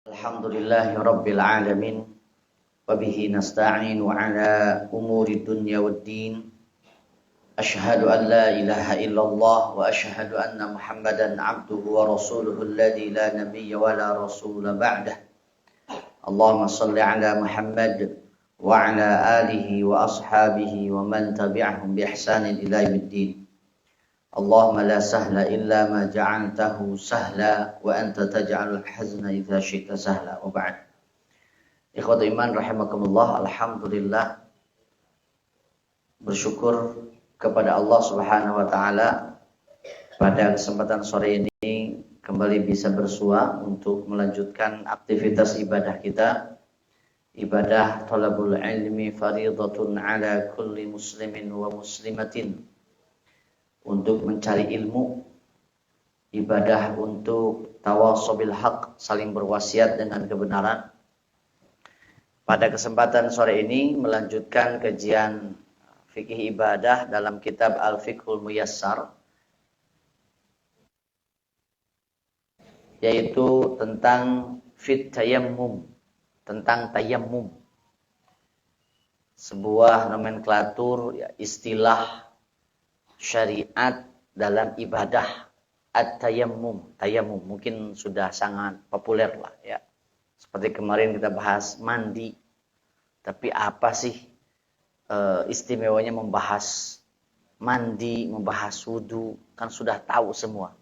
Alhamdulillahi Rabbil Alamin Wabihi nasta'in wa ala umuri dunya waddin. Ashhadu an la ilaha illallah wa ashhadu anna Muhammadan abduhu wa rasuluhu alladhi la nabiyya wa la rasula ba'dah. Allahumma salli ala Muhammad wa ala alihi wa ashabihi wa man tabi'ahum bi ihsanin ila yaumiddin. Allahumma la sahla illa ma ja'altahu sahla wa anta taj'alul hazna idza syi'ta sahla. Wa ba'd. Ikhwatu iman rahimakumullah, alhamdulillah bersyukur kepada Allah Subhanahu wa taala pada kesempatan sore ini kembali bisa bersua untuk melanjutkan aktivitas ibadah kita. Ibadah thalabul ilmi fariidatun ala kulli muslimin wa muslimatin. Untuk mencari ilmu, ibadah untuk tawasobil haq, saling berwasiat dengan kebenaran. Pada kesempatan sore ini melanjutkan kajian fikih ibadah dalam kitab Al-Fiqhul Muyassar, yaitu tentang fit tayammum, tentang tayammum. Sebuah nomenklatur, ya, istilah syariat dalam ibadah at-tayammum. Tayammum mungkin sudah sangat populer lah, ya. Seperti kemarin kita bahas mandi. Tapi apa sih istimewanya membahas mandi, membahas wudu? Kan sudah tahu semua.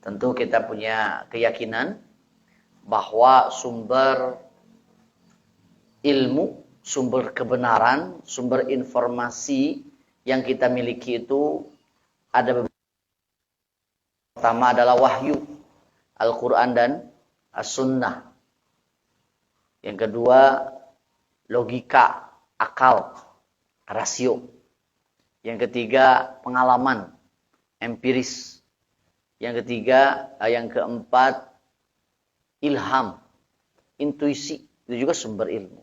Tentu kita punya keyakinan bahwa sumber ilmu, sumber kebenaran, sumber informasi yang kita miliki itu ada beberapa. Pertama adalah wahyu, Al-Quran dan As-Sunnah. Yang kedua, logika, akal, rasio. Yang ketiga, pengalaman, empiris. Yang keempat, ilham, intuisi. Itu juga sumber ilmu.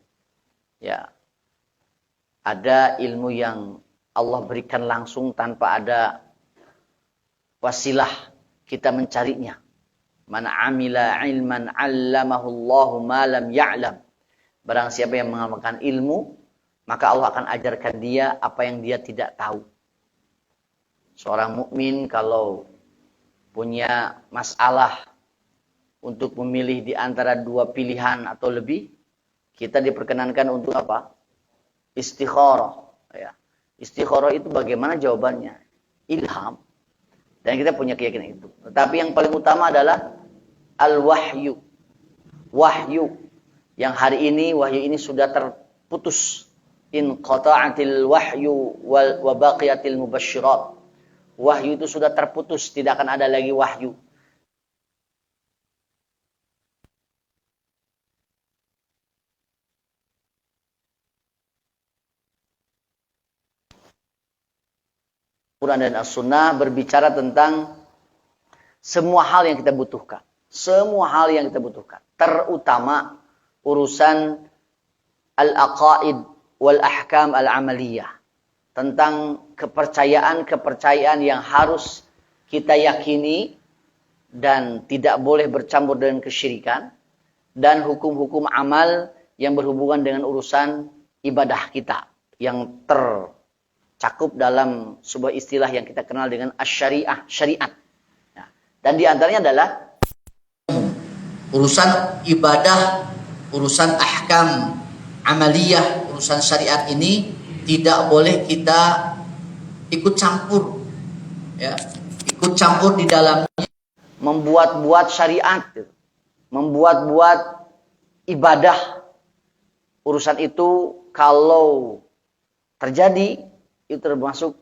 Ya. Ada ilmu yang Allah berikan langsung tanpa ada wasilah kita mencarinya. Man amila ilman 'allamahu Allahu ma lam ya'lam. Barang siapa yang mengamalkan ilmu, maka Allah akan ajarkan dia apa yang dia tidak tahu. Seorang mukmin kalau punya masalah untuk memilih di antara dua pilihan atau lebih, kita diperkenankan untuk apa? Istikharah, ya. Istikharah itu bagaimana jawabannya? Ilham. Dan kita punya keyakinan itu. Tetapi yang paling utama adalah al-wahyu. Wahyu. Yang hari ini, wahyu ini sudah terputus. In qata'atil wahyu wa baqiyatil mubasyirat. Wahyu itu sudah terputus. Tidak akan ada lagi wahyu. Quran dan As-Sunnah berbicara tentang semua hal yang kita butuhkan. Semua hal yang kita butuhkan. Terutama urusan al-aqaid wal-ahkam al-amaliyah. Tentang kepercayaan-kepercayaan yang harus kita yakini dan tidak boleh bercampur dengan kesyirikan. Dan hukum-hukum amal yang berhubungan dengan urusan ibadah kita. Yang tercakup dalam sebuah istilah yang kita kenal dengan asy-syariah, syariat. Nah, dan di antaranya adalah urusan ibadah, urusan ahkam amaliyah, urusan syariat ini tidak boleh kita ikut campur, ya, ikut campur di dalamnya, membuat-buat syariat, membuat-buat ibadah. Urusan itu kalau terjadi itu termasuk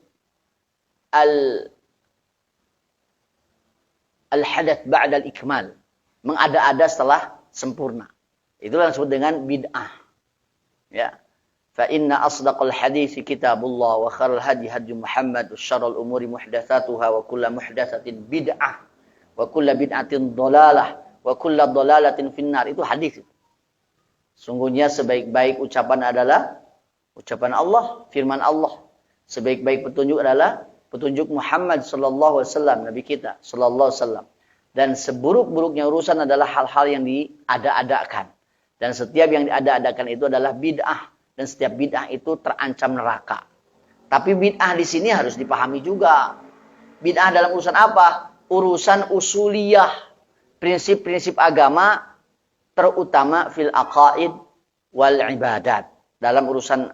al-hadath ba'da al-ikmal. Mengada-ada setelah sempurna. Itulah yang disebut dengan bid'ah. Ya. Fa inna asdaqal hadits kitabullah wa khairul hadi hadi Muhammad wa syarrul umuri muhdatsatuha wa kullu muhdatsatin bid'ah wa kullu bid'atin dhalalah wa kullu dhalalatin finnar. Itu hadis. Sungguhnya sebaik-baik ucapan adalah ucapan Allah, firman Allah. Sebaik-baik petunjuk adalah petunjuk Muhammad sallallahu alaihi wasallam, nabi kita sallallahu alaihi wasallam. Dan seburuk-buruknya urusan adalah hal-hal yang diada-adakan. Dan setiap yang diada-adakan itu adalah bid'ah. Dan setiap bid'ah itu terancam neraka. Tapi bid'ah di sini harus dipahami juga. Bid'ah dalam urusan apa? Urusan usuliyah. Prinsip-prinsip agama, terutama fil aqaid wal ibadat. Dalam urusan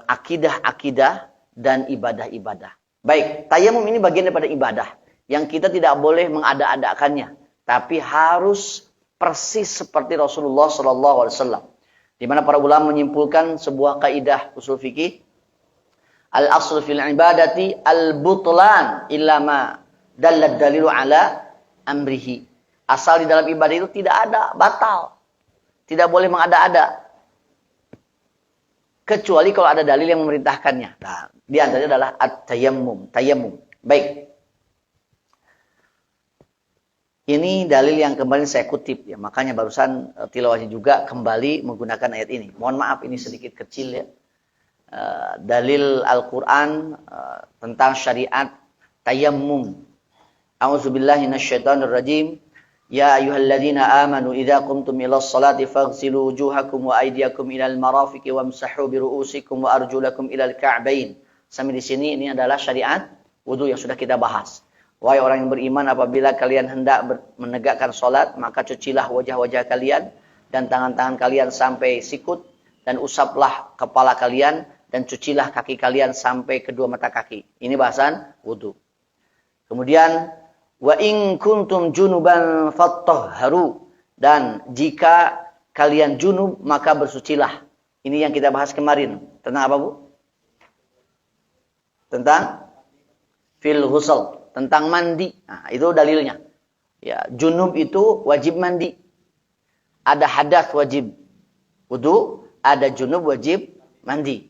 akidah-akidah dan ibadah-ibadah. Baik, tayamum ini bagian daripada ibadah. Yang kita tidak boleh mengada-adakannya. Tapi harus persis seperti Rasulullah SAW. Di mana para ulama menyimpulkan sebuah kaidah usul fikih. Al-asl fil ibadati al-butlan illa ma dallad dalilu ala amrihi. Asal di dalam ibadah itu tidak ada, batal. Tidak boleh mengada-ada. Kecuali kalau ada dalil yang memerintahkannya. Nah, di antaranya adalah at-tayammum. Tayammum. Baik. Ini dalil yang kemarin saya kutip ya, makanya barusan tilawahnya juga kembali menggunakan ayat ini. Mohon maaf ini sedikit kecil ya. Dalil Al-Qur'an tentang syariat tayammum. A'udzubillahi minasyaitonirrajim. Ya ayyuhalladzina amanu idza qumtum ilas salati faghsilu wujuhakum wa aydiyakum ilal marafiqi wamsahu bi ru'usikum wa arjulakum ilal ka'bain. Sampai di sini ini adalah syariat wudu yang sudah kita bahas. Wahai orang yang beriman, apabila kalian hendak menegakkan salat, maka cucilah wajah-wajah kalian dan tangan-tangan kalian sampai sikut dan usaplah kepala kalian dan cucilah kaki kalian sampai kedua mata kaki. Ini bahasan wudu. Kemudian wa in kuntum junuban fattahharu, dan jika kalian junub maka bersucilah. Ini yang kita bahas kemarin. Tentang apa, Bu? Tentang fil ghusl. Tentang mandi. Nah, itu dalilnya. Ya, junub itu wajib mandi. Ada hadas wajib wudu, ada junub wajib mandi.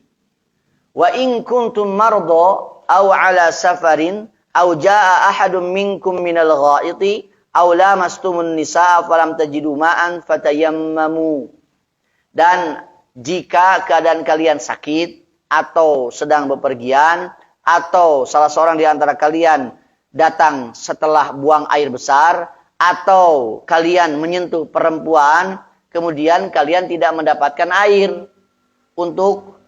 Wa in kuntum marda aw ala safarin aw jaa ahadun minkum minal ghaiti aw lamastumun nisaa falam tajidu ma'an fatayammamu. Dan jika keadaan kalian sakit atau sedang bepergian atau salah seorang di antara kalian datang setelah buang air besar, atau kalian menyentuh perempuan, kemudian kalian tidak mendapatkan air untuk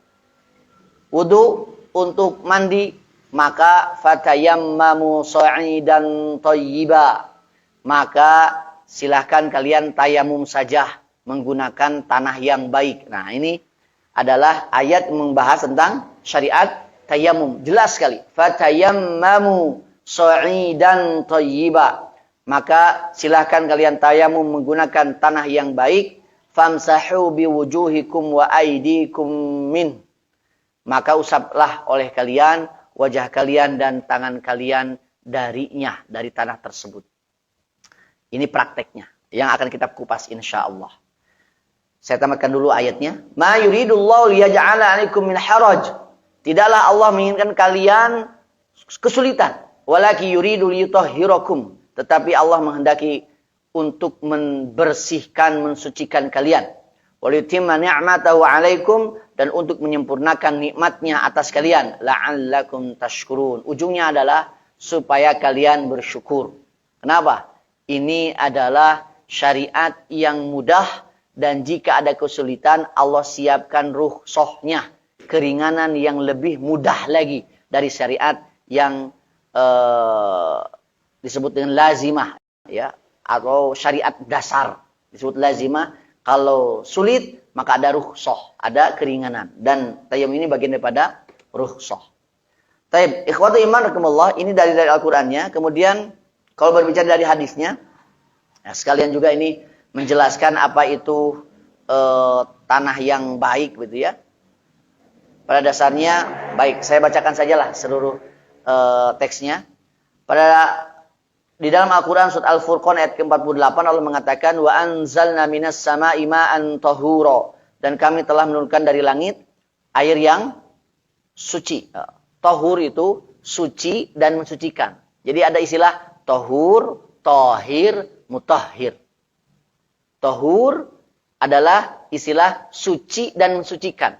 wudu, untuk mandi, maka fatayammamu sa'idan thayyiba, maka silahkan kalian tayamum saja menggunakan tanah yang baik. Nah, ini adalah ayat membahas tentang syariat tayamum. Jelas sekali. Fatayammamu sa'idan thayyiba, maka silahkan kalian tayamum menggunakan tanah yang baik. Famsahu biwujuhikum wa aydikum min, maka usaplah oleh kalian wajah kalian dan tangan kalian darinya, dari tanah tersebut. Ini prakteknya yang akan kita kupas insyaallah. Saya tamatkan dulu ayatnya. Ma yuridullahu liyaj'ala 'alaikum min haraj. Tidaklah Allah menginginkan kalian kesulitan. Walaki yuridu liyutahhirakum, tetapi Allah menghendaki untuk membersihkan, mensucikan kalian. Waliyutimma ni'matahu 'alaikum, dan untuk menyempurnakan nikmatnya atas kalian. La'allakum tashkurun. Ujungnya adalah supaya kalian bersyukur. Kenapa? Ini adalah syariat yang mudah, dan jika ada kesulitan Allah siapkan rukhsahnya, keringanan yang lebih mudah lagi dari syariat yang disebut dengan lazimah, ya, atau syariat dasar disebut lazimah. Kalau sulit maka ada rukhsah, ada keringanan, dan tayammum ini bagian daripada rukhsah. Taib, ikhwatu iman rahimakumullah, ini dari Al-Qur'annya. Kemudian kalau berbicara dari hadisnya, ya, sekalian juga ini menjelaskan apa itu tanah yang baik, gitu ya. Pada dasarnya baik, saya bacakan sajalah seluruh teksnya. Di dalam Al-Quran surat Al-Furqan ayat ke-48 Allah mengatakan wa anzalna minas sama'i ma'an tahura, dan kami telah menurunkan dari langit air yang suci. Tahur itu suci dan mensucikan. Jadi ada istilah tahur, tahir, mutahhir. Tahur adalah istilah suci dan mensucikan.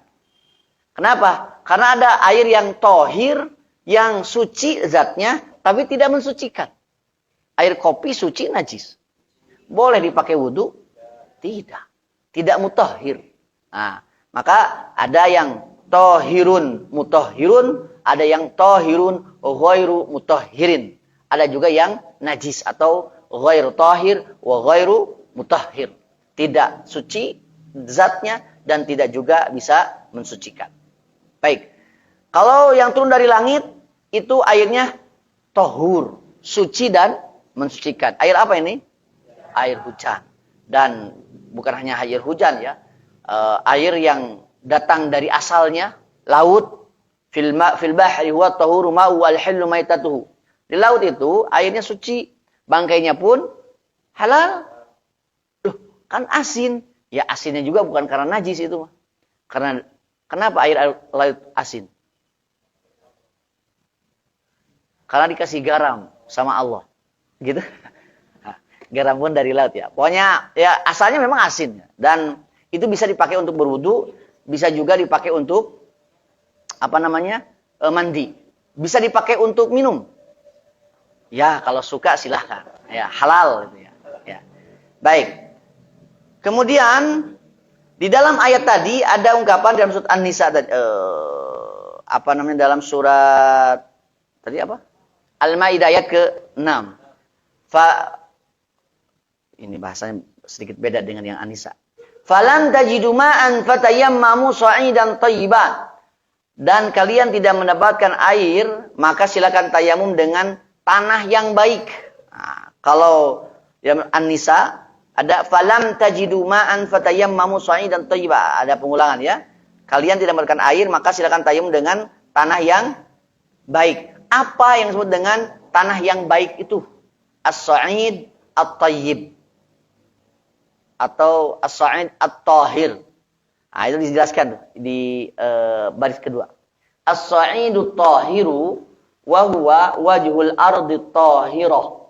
Kenapa? Karena ada air yang tahir, yang suci zatnya, tapi tidak mensucikan. Air kopi suci najis. Boleh dipakai wudhu? Tidak. Tidak mutahhir. Nah, maka ada yang tohirun mutahhirun, ada yang tohirun ghairu mutahhirin. Ada juga yang najis atau ghairu tahir wa ghairu mutahhir. Tidak suci zatnya dan tidak juga bisa mensucikan. Baik. Kalau yang turun dari langit itu airnya tohur, suci dan mensucikan. Air apa ini? Air hujan. Dan bukan hanya air hujan ya. Air yang datang dari asalnya, laut, fil bahri huwa tahuru ma'u wal hillu maitatuhu. Di laut itu airnya suci, bangkainya pun halal. Loh, kan asin. Ya asinnya juga bukan karena najis itu. Karena kenapa air laut asin? Karena dikasih garam sama Allah. Gitu. Nah, garam pun dari laut ya. Pokoknya ya asalnya memang asin. Dan itu bisa dipakai untuk berwudu, bisa juga dipakai untuk mandi. Bisa dipakai untuk minum. Ya, kalau suka silahkan. Ya, halal gitu ya. Ya. Baik. Kemudian di dalam ayat tadi ada ungkapan dalam surat An-Nisa dalam surat tadi apa? Al-Maidah ayat ke-6. Ini bahasanya sedikit beda dengan yang An-Nisa. Falan tajidu ma'an fatayammamu sa'idan thayyiban. Dan kalian tidak mendapatkan air, maka silakan tayamum dengan tanah yang baik. Nah, kalau yang An-Nisa ada falam tajidu ma'an fatayammamu sa'idan thayyiban. Ada pengulangan ya. Kalian tidak mendapatkan air, maka silakan tayamum dengan tanah yang baik. Apa yang disebut dengan tanah yang baik itu? As-sa'id at-tayyib. Atau as-sa'id at-tahir. Nah, itu dijelaskan di baris kedua. As-sa'idu tahiru wa huwa wajhul ardi tahirah.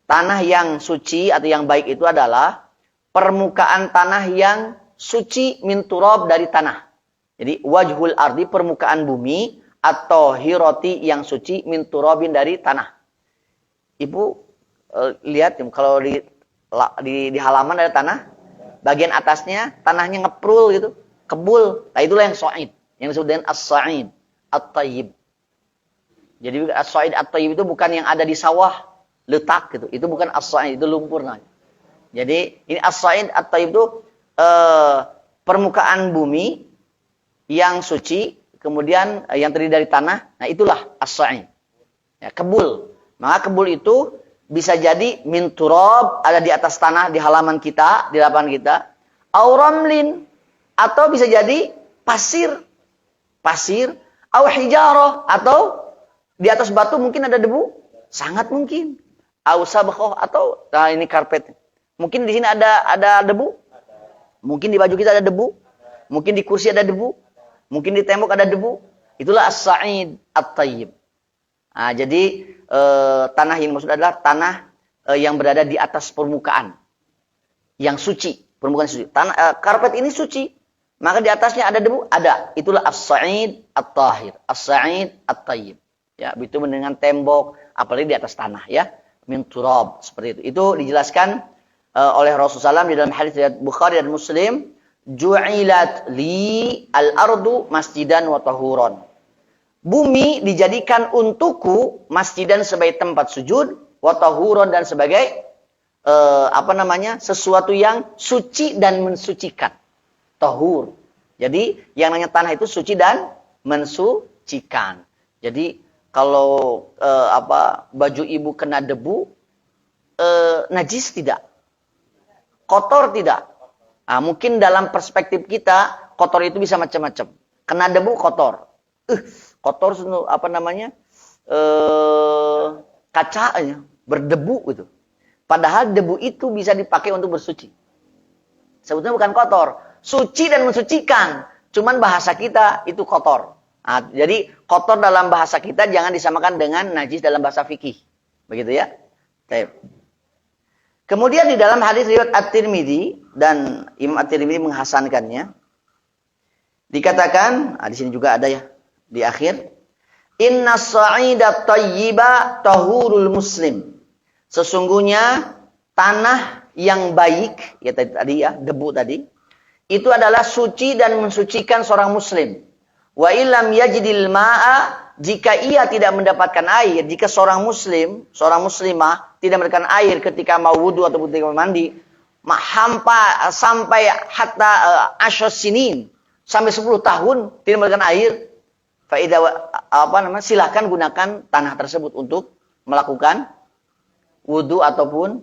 Tanah yang suci atau yang baik itu adalah permukaan tanah yang suci min turab dari tanah. Jadi wajhul ardi permukaan bumi atau hiroti yang suci min turabin dari tanah. Ibu lihat kalau di halaman ada tanah, bagian atasnya tanahnya ngeprul gitu, kebul. Nah itulah yang sa'id, yang disebut dengan as-sa'id at-tayyib. Jadi as-sa'id at-tayyib itu bukan yang ada di sawah letak gitu. Itu bukan as-sa'id, itu lumpur namanya. Jadi ini as-sa'id at-tayyib itu permukaan bumi yang suci, kemudian yang terdiri dari tanah. Nah itulah as-sa'id. Ya, kebul. Maka kebul itu bisa jadi min turab, ada di atas tanah di halaman kita, di lapangan kita. Au ramlin, atau bisa jadi pasir. Pasir. Au hijarah, atau di atas batu mungkin ada debu. Sangat mungkin. Au sabkhoh, atau nah ini karpet. Mungkin di sini ada debu. Mungkin di baju kita ada debu. Mungkin di kursi ada debu. Mungkin di tembok ada debu. Itulah as-sa'id at-tayyib. Nah, jadi tanah yang maksud adalah tanah yang berada di atas permukaan yang suci, permukaan suci. Karpet ini suci, maka di atasnya ada debu, ada. Itulah as-sa'id at-tahir, as-sa'id at-tayyib. Ya, itu dengan tembok, apalagi di atas tanah ya, min turab seperti itu. Itu dijelaskan oleh Rasulullah SAW di dalam hadis riwayat Bukhari dan Muslim, ju'ilat li al-ardu masjidan wa tahuran. Bumi dijadikan untukku masjidan sebagai tempat sujud, wa tahuran dan sebagai sesuatu yang suci dan mensucikan. Tahur. Jadi yang namanya tanah itu suci dan mensucikan. Jadi kalau baju ibu kena debu, najis tidak, kotor tidak. Nah, mungkin dalam perspektif kita kotor itu bisa macam-macam. Kena debu kotor. Kotor kacanya berdebu gitu. Padahal debu itu bisa dipakai untuk bersuci. Sebetulnya bukan kotor, suci dan mensucikan. Cuman bahasa kita itu kotor. Nah, jadi kotor dalam bahasa kita jangan disamakan dengan najis dalam bahasa fikih. Begitu ya. Baik. Kemudian di dalam hadis riwayat At-Tirmidzi dan Imam At-Tirmidzi menghasankannya, dikatakan, di sini juga ada ya. Di akhir, inna sa'ida tayyiba tahurul muslim. Sesungguhnya tanah yang baik, ya tadi ya, debu tadi, itu adalah suci dan mensucikan seorang muslim. Wa illam yajidil ma'a, jika ia tidak mendapatkan air, jika seorang muslim, seorang muslimah tidak mendapatkan air ketika mau wudu atau ketika mandi, sampai hatta asyos sinin, sampai 10 tahun tidak mendapatkan air, silahkan gunakan tanah tersebut untuk melakukan wudu ataupun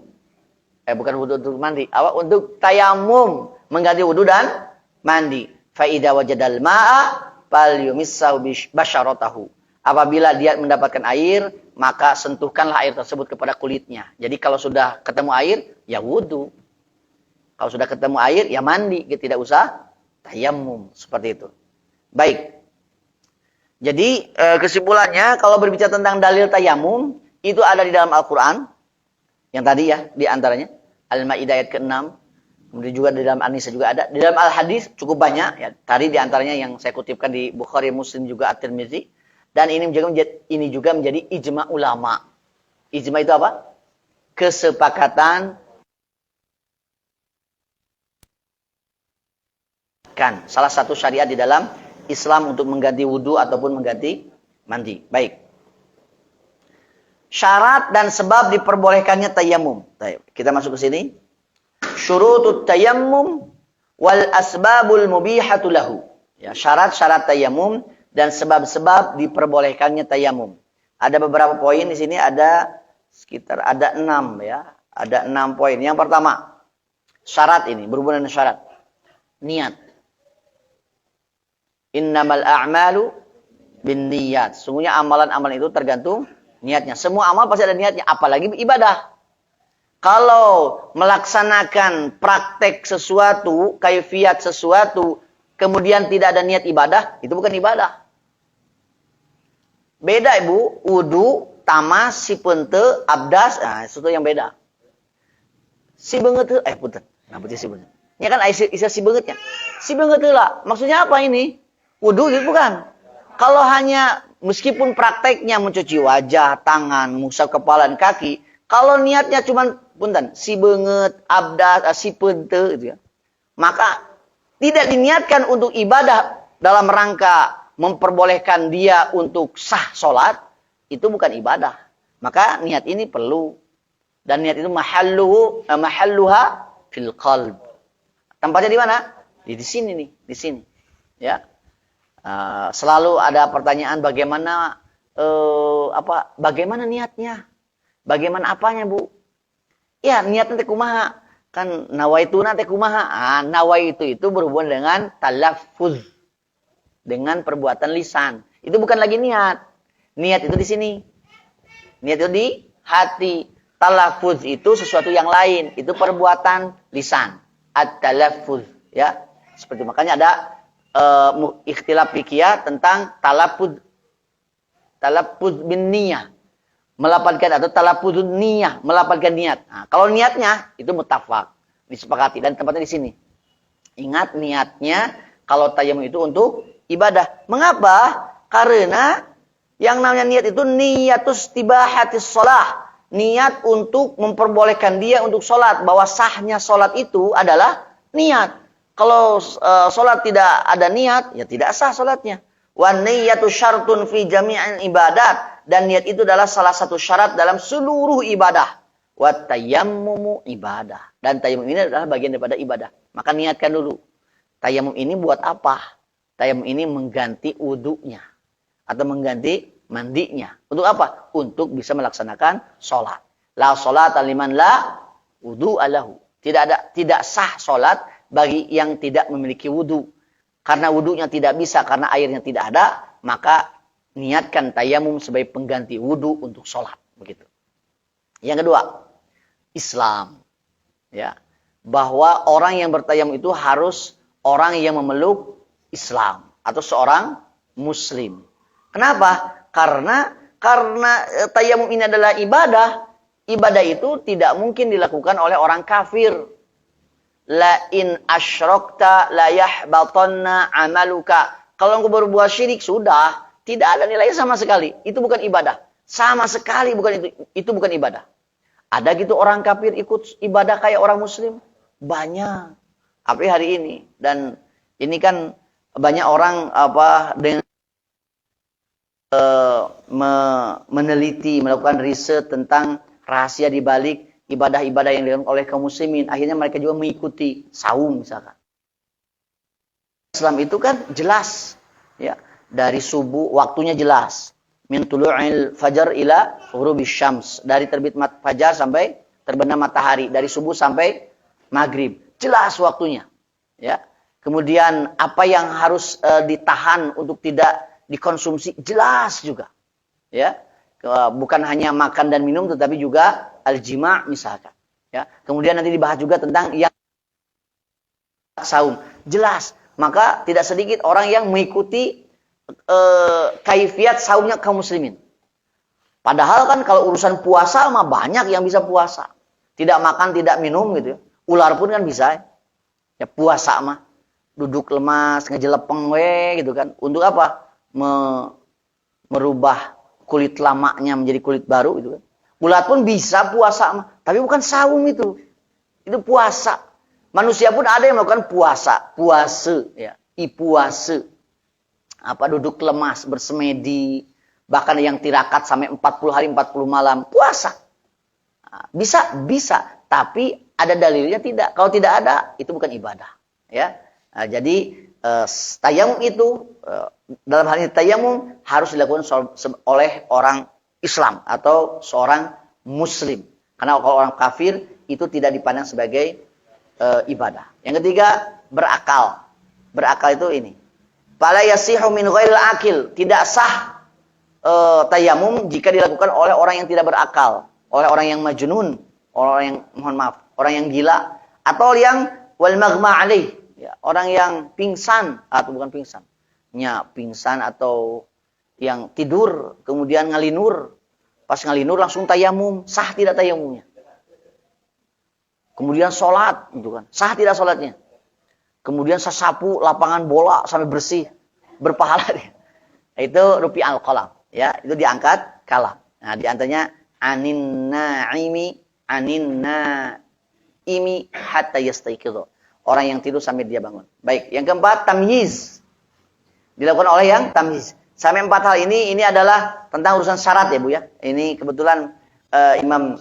bukan wudu untuk mandi, untuk tayamum, mengganti wudu dan mandi. Fa idza wajadal ma'a falyumissahu basyaratahu. Apabila dia mendapatkan air, maka sentuhkanlah air tersebut kepada kulitnya. Jadi kalau sudah ketemu air, ya wudu. Kalau sudah ketemu air, ya mandi, tidak usah tayamum, seperti itu. Baik. Jadi kesimpulannya, kalau berbicara tentang dalil tayamum, itu ada di dalam Al-Quran. Yang tadi ya, di antaranya. Al-Ma'idah ayat ke-6. Kemudian juga di dalam An-Nisa juga ada. Di dalam Al-Hadis cukup banyak. Ya. Tadi di antaranya yang saya kutipkan di Bukhari, Muslim, juga At-Tirmidzi. Dan ini juga menjadi ijma ulama. Ijma itu apa? Kesepakatan. Salah satu syariat di dalam Islam untuk mengganti wudu ataupun mengganti mandi. Baik. Syarat dan sebab diperbolehkannya tayamum. Kita masuk ke sini. Syurutut tayammum wal asbabul mubihatu lahu. Ya, syarat-syarat tayamum dan sebab-sebab diperbolehkannya tayamum. Ada beberapa poin di sini, ada 6 ya. Ada 6 poin. Yang pertama, syarat ini berhubungan dengan syarat. Niat. Innamal a'malu binniyat. Sungguhnya amalan-amalan itu tergantung niatnya. Semua amal pasti ada niatnya, apalagi ibadah. Kalau melaksanakan praktek sesuatu, kaifiat sesuatu, kemudian tidak ada niat ibadah, itu bukan ibadah. Beda ibu, wudu, tamas, sipente, abdas, itu yang beda. Si benget, punten, ngapain si benget? Ini kan isa si bengetnya. Si benget lah, maksudnya apa ini? Wudu itu bukan. Kalau hanya meskipun prakteknya mencuci wajah, tangan, musab kepala dan kaki, kalau niatnya cuma punten, si benget, abdas, si pente gitu ya. Maka tidak diniatkan untuk ibadah dalam rangka memperbolehkan dia untuk sah sholat, itu bukan ibadah. Maka niat ini perlu. Dan niat itu mahalluha fil qalb. Tempatnya di mana? Di sini nih, di sini. Ya. Selalu ada pertanyaan bagaimana bagaimana niatnya? Bagaimana apanya, Bu? Ya, niatnya teh kumaha? Kan nawaituna teh kumaha? Nawaitu itu berhubungan dengan talaffuz. Dengan perbuatan lisan. Itu bukan lagi niat. Niat itu di sini. Niat itu di hati. Talaffuz itu sesuatu yang lain. Itu perbuatan lisan. At-talaffuz, ya. Seperti makanya ada ikhtilaf fikih tentang talaffuz bin niyah, melafalkan, atau talaffuzun niyah, melafalkan niat. Nah, kalau niatnya itu muttafaq, disepakati, dan tempatnya di sini. Ingat, niatnya kalau tayamum itu untuk ibadah. Mengapa? Karena yang namanya niat itu niyatus tibahatis shalah, niat untuk memperbolehkan dia untuk sholat, bahwa sahnya sholat itu adalah niat. Kalau sholat tidak ada niat, ya tidak sah sholatnya. Wa niyatu syartun fi jami'in ibadat. Dan niat itu adalah salah satu syarat dalam seluruh ibadah. Wa tayammumu ibadah. Dan tayamum ini adalah bagian daripada ibadah. Maka niatkan dulu. Tayamum ini buat apa? Tayamum ini mengganti wudunya. Atau mengganti mandinya. Untuk apa? Untuk bisa melaksanakan sholat. La sholata liman la wudu'a lahu. Tidak sah sholat bagi yang tidak memiliki wudu. Karena wudunya tidak bisa, karena airnya tidak ada, maka niatkan tayamum sebagai pengganti wudu untuk sholat. Begitu. Yang kedua, Islam. Ya, bahwa orang yang bertayamum itu harus orang yang memeluk Islam. Atau seorang Muslim. Kenapa? Karena tayamum ini adalah ibadah. Ibadah itu tidak mungkin dilakukan oleh orang kafir. La in asyrokta la yahbatanna amaluka. Kalau engkau berbuat syirik, sudah. Tidak ada nilainya sama sekali. Itu bukan ibadah. Sama sekali bukan itu bukan ibadah. Ada gitu orang kafir ikut ibadah kayak orang muslim? Banyak. Apalagi hari ini. Dan ini kan banyak orang dengan meneliti, melakukan riset tentang rahasia di balik ibadah-ibadah yang dilakukan oleh kaum muslimin. Akhirnya mereka juga mengikuti saum misalkan. Islam itu kan jelas, ya, dari subuh waktunya jelas. Min tulu'il fajar ila ghurubis syams. Dari terbit fajar sampai terbenam matahari. Dari subuh sampai maghrib. Jelas waktunya. Ya. Kemudian apa yang harus ditahan untuk tidak dikonsumsi jelas juga. Ya. Bukan hanya makan dan minum tetapi juga al-jima' misalkan. Ya. Kemudian nanti dibahas juga tentang yang saum. Jelas. Maka tidak sedikit orang yang mengikuti kaifiat saumnya kaum muslimin. Padahal kan kalau urusan puasa mah banyak yang bisa puasa. Tidak makan, tidak minum gitu ya. Ular pun kan bisa ya. Ya puasa mah. Duduk lemas, ngejelepeng gitu kan. Untuk apa? Merubah kulit lamanya menjadi kulit baru gitu kan. Ular pun bisa puasa mah, tapi bukan saum itu. Itu puasa. Manusia pun ada yang melakukan puasa, ya, ipuase. Duduk lemas, bersemedi, bahkan yang tirakat sampai 40 hari 40 malam, puasa. Bisa, tapi ada dalilnya tidak. Kalau tidak ada, itu bukan ibadah, ya. Jadi tayamum itu dalam hal ini tayamum harus dilakukan oleh orang Islam atau seorang muslim. Karena kalau orang kafir itu tidak dipandang sebagai ibadah. Yang ketiga, berakal. Berakal itu ini. Fala yasihu min ghairil akil. Tidak sah tayamum jika dilakukan oleh orang yang tidak berakal, oleh orang yang majnun, orang yang orang yang gila, atau yang wal maghma alaih, ya, orang yang pingsan atau bukan pingsan. Ya, pingsan atau yang tidur kemudian ngalinur. Pas ngalinur langsung tayamum, sah tidak tayamumnya? Kemudian sholat, gitu kan. Sah tidak sholatnya? Kemudian sesapu lapangan bola sampai bersih, berpahala dia. Itu rupi al-qalam, ya, itu diangkat kalam. Nah, diantaranya anin naimi hatta yastayqidhu. Orang yang tidur sampai dia bangun. Baik, yang keempat tamyiz. Dilakukan oleh yang tamyiz. Sampai 4 hal ini adalah tentang urusan syarat ya, Bu ya. Ini kebetulan Imam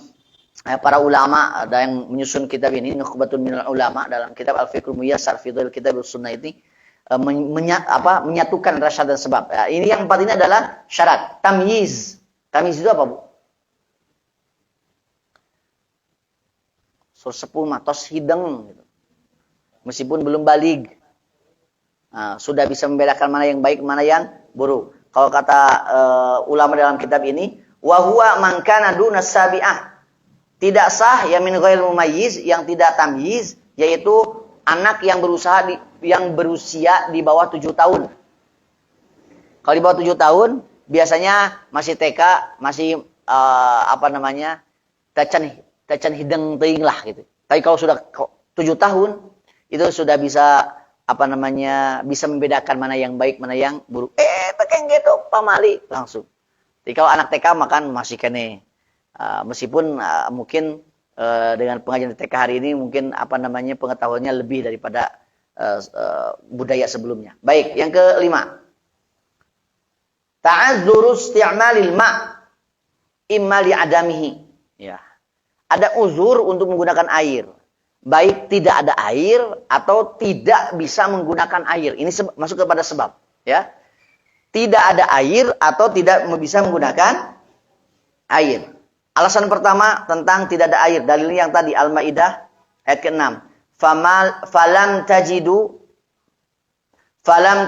para ulama ada yang menyusun kitab ini, Nukhbatun minal ulama dalam kitab Al-Fiqhul Muyassar fi Dhil Kitab Sunnah ini menyatukan rasyad dan sebab. Ya, ini yang 4 ini adalah syarat. Tamyiz. Tamyiz itu apa, Bu? Sepuh matos hideng gitu. Meskipun belum balig. Nah, sudah bisa membedakan mana yang baik, mana yang buruk. Kalau kata ulama dalam kitab ini, wa huwa man kana duna sabi'ah. Tidak sah ya min ghairil mumayyiz, yang tidak tamyiz, yaitu anak yang berusia di bawah 7 tahun. Kalau di bawah 7 tahun biasanya masih TK, masih tacan hideng teuing lah gitu. Tapi kalau sudah 7 tahun itu sudah bisa bisa membedakan mana yang baik, mana yang buruk. Tekeng gitu pamali langsung. Jadi kalau anak TK makan masih kene. Meskipun mungkin dengan pengajian TK hari ini mungkin pengetahuannya lebih daripada budaya sebelumnya. Baik, yang kelima. Ta'azzuru isti'malil ma' imma li'adamihi. Ya. Ada uzur untuk menggunakan air. Baik tidak ada air atau tidak bisa menggunakan air. Ini masuk kepada sebab, ya. Tidak ada air atau tidak bisa menggunakan air. Alasan pertama tentang tidak ada air. Dalilnya yang tadi Al-Maidah ayat ke-6. Falam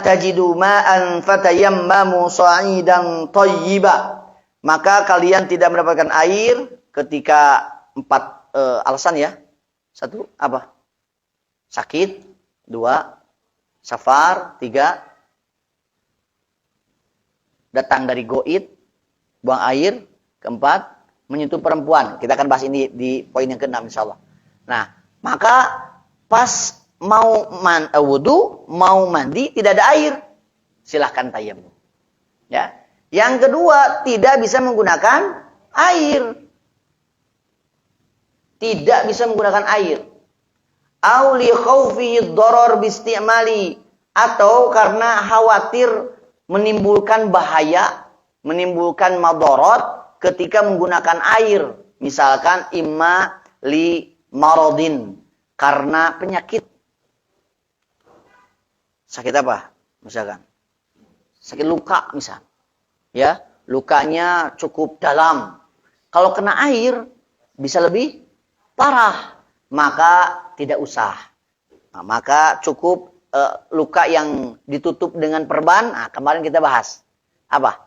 tajidu ma'an fatayammamu sa'idan thayyiba. Maka kalian tidak mendapatkan air ketika 4 alasan ya. 1 apa? Sakit. 2 safar. 3 datang dari goid, buang air. 4 menyentuh perempuan. Kita akan bahas ini di poin yang ke-6 insyaallah. Nah, maka pas mau wudu, mau mandi tidak ada air, silahkan tayamum. Ya. Yang kedua, tidak bisa menggunakan air. tidak bisa menggunakan air. Au li khaufihi dharar biistimali, atau karena khawatir menimbulkan bahaya, menimbulkan madarat ketika menggunakan air. Misalkan imma li maradin, karena penyakit. Sakit apa? Misalkan sakit luka misal. Ya, lukanya cukup dalam. Kalau kena air bisa lebih parah, maka tidak usah. Nah, maka cukup luka yang ditutup dengan perban. Nah, kemarin kita bahas apa?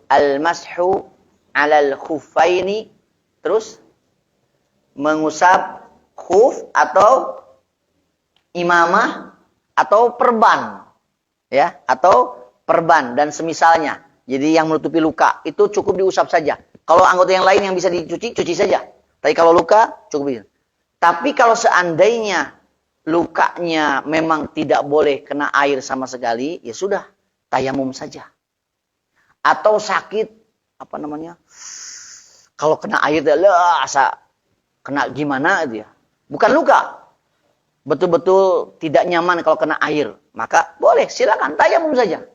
Al-mashu 'alal khuffaini, terus mengusap khuf atau imamah atau perban, ya, atau perban dan semisalnya. Jadi yang menutupi luka itu cukup diusap saja. Kalau anggota yang lain yang bisa dicuci, cuci saja. Tapi kalau luka cukup. Tapi kalau seandainya lukanya memang tidak boleh kena air sama sekali, ya sudah, tayamum saja. Atau sakit, apa namanya? Kalau kena air, asa kena gimana dia? Bukan luka. Betul-betul tidak nyaman kalau kena air. Maka boleh, silakan tayamum saja.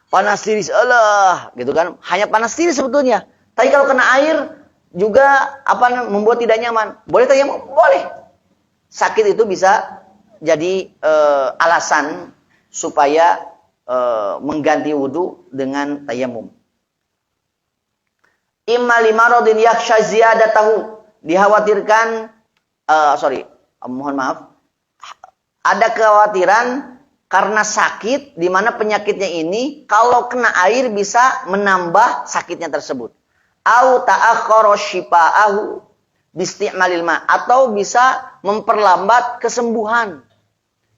Panas tiris, Allah, gitu kan? Hanya panas tiris sebetulnya. Tapi kalau kena air juga membuat tidak nyaman. Boleh tayamum? Boleh. Sakit itu bisa jadi alasan supaya mengganti wudu dengan tayamum. Imma limaradin yakhsha ziyadatahu, dikhawatirkan mohon maaf, ada kekhawatiran karena sakit di mana penyakitnya ini kalau kena air bisa menambah sakitnya tersebut. Au ta'akhkhara shifa'ahu bisti'malil ma, atau bisa memperlambat kesembuhan.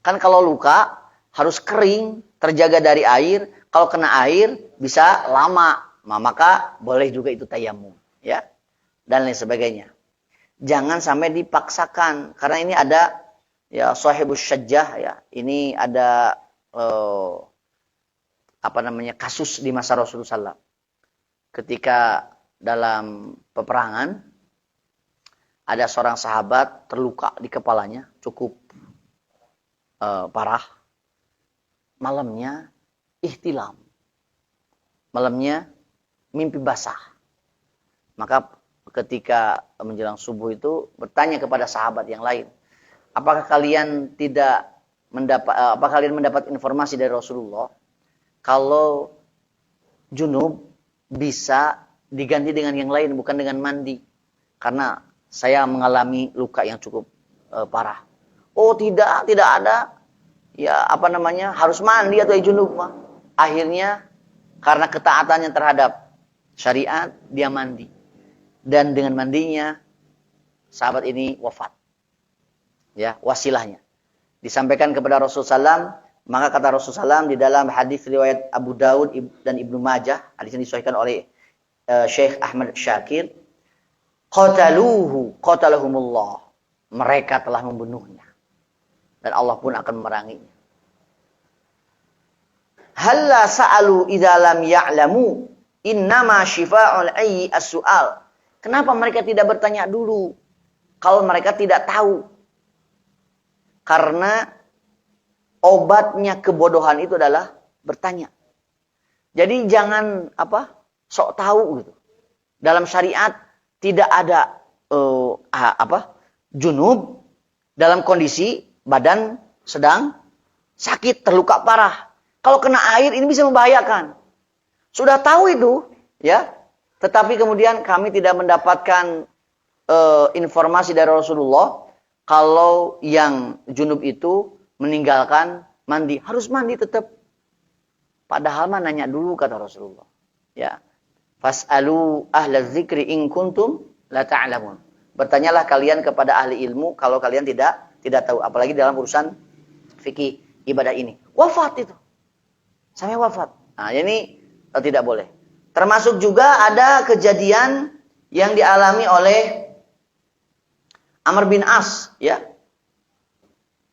Kan kalau luka harus kering, terjaga dari air. Kalau kena air bisa lama. Maka boleh juga itu tayamum, ya. Dan lain sebagainya. Jangan sampai dipaksakan, karena ini ada ya sahibus syajjah, ya. Ini ada kasus di masa Rasulullah SAW. Ketika dalam peperangan ada seorang sahabat terluka di kepalanya, cukup parah. Malamnya ihtilam. Malamnya mimpi basah. Maka ketika menjelang subuh itu bertanya kepada sahabat yang lain, apakah kalian mendapat informasi dari Rasulullah kalau junub bisa diganti dengan yang lain, bukan dengan mandi, karena saya mengalami luka yang cukup parah. Oh tidak ada, ya harus mandi atau junub mah. Akhirnya karena ketaatannya terhadap syariat, dia mandi. Dan dengan mandinya, sahabat ini wafat. Ya, wasilahnya. Disampaikan kepada Rasulullah SAW, maka kata Rasulullah SAW di dalam hadis riwayat Abu Daud dan Ibnu Majah, hadis yang disahihkan oleh Syekh Ahmad Syakir, qatalahumullah. Mereka telah membunuhnya. Dan Allah pun akan memeranginya. Halla sa'alu idza lam ya'lamu innama syifa'ul ayyi as-su'al. Kenapa mereka tidak bertanya dulu kalau mereka tidak tahu? Karena obatnya kebodohan itu adalah bertanya. Jadi jangan sok tahu gitu. Dalam syariat tidak ada junub dalam kondisi badan sedang sakit, terluka parah. Kalau kena air ini bisa membahayakan. Sudah tahu itu, ya. Tetapi kemudian kami tidak mendapatkan informasi dari Rasulullah kalau yang junub itu meninggalkan mandi, harus mandi tetap. Padahal mah nanya dulu kata Rasulullah. Ya. Fas'alu ahla dzikri in kuntum la ta'lamun. Bertanyalah kalian kepada ahli ilmu kalau kalian tidak tahu, apalagi dalam urusan fikih ibadah ini. Wafat itu. Sampai wafat. Nah, ini tidak boleh. Termasuk juga ada kejadian yang dialami oleh Amr bin As, ya.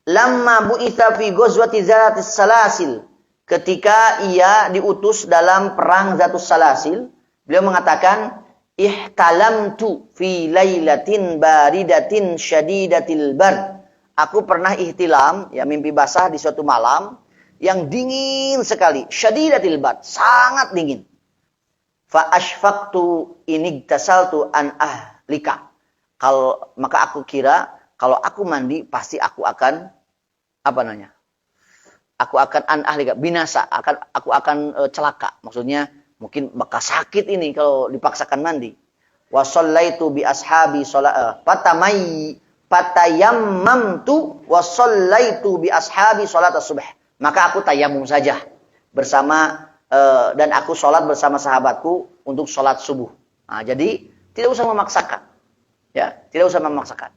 Lamma bu'itsa fi ghazwati Zatus Salasil, ketika ia diutus dalam perang Zatus Salasil, beliau mengatakan, ihtalamtu fi lailatin baridatin syadidatil bard. Aku pernah ihtilam, ya mimpi basah di suatu malam yang dingin sekali, syadidatil bard, sangat dingin. Fa ashfaqtu inigtasaltu an ahlika. Maka aku kira kalau aku mandi pasti aku akan Aku akan an ahlika, binasa, aku akan celaka. Maksudnya mungkin bakal sakit ini kalau dipaksakan mandi. Wa shallaitu bi ashabi patayammamtu wa shallaitu bi ashabi salat subh. Maka aku tayamum saja bersama dan aku sholat bersama sahabatku untuk sholat subuh. Nah, jadi tidak usah memaksakan. Ya, tidak usah memaksakan.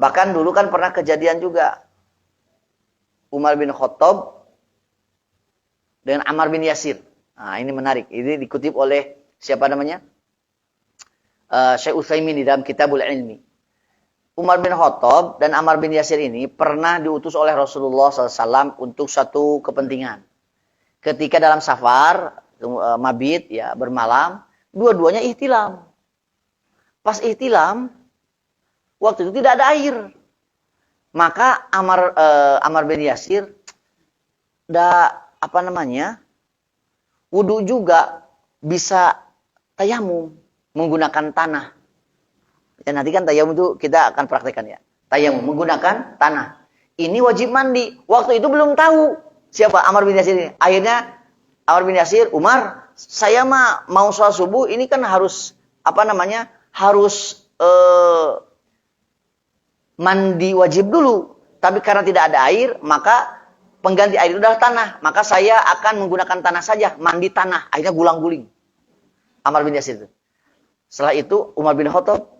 Bahkan dulu kan pernah kejadian juga Umar bin Khattab dengan Ammar bin Yasir. Nah, ini menarik. Ini dikutip oleh siapa namanya? Syekh Utsaimin di dalam Kitabul Ilmi. Umar bin Khattab dan Ammar bin Yasir ini pernah diutus oleh Rasulullah SAW untuk satu kepentingan. Ketika dalam safar, mabit, ya bermalam, dua-duanya ihtilam. Pas ihtilam, waktu itu tidak ada air. Maka Ammar bin Yasir, wudu juga bisa tayamum menggunakan tanah. Ya, nanti kan tayamum itu kita akan praktekkan ya. Tayamum menggunakan tanah. Ini wajib mandi. Waktu itu belum tahu siapa Ammar bin Yasir ini. Akhirnya Ammar bin Yasir, Umar, saya mah mau sholat subuh, ini kan harus harus mandi wajib dulu. Tapi karena tidak ada air, maka pengganti air itu adalah tanah. Maka saya akan menggunakan tanah saja, mandi tanah. Akhirnya gulang-guling Ammar bin Yasir itu. Setelah itu Umar bin Khattab,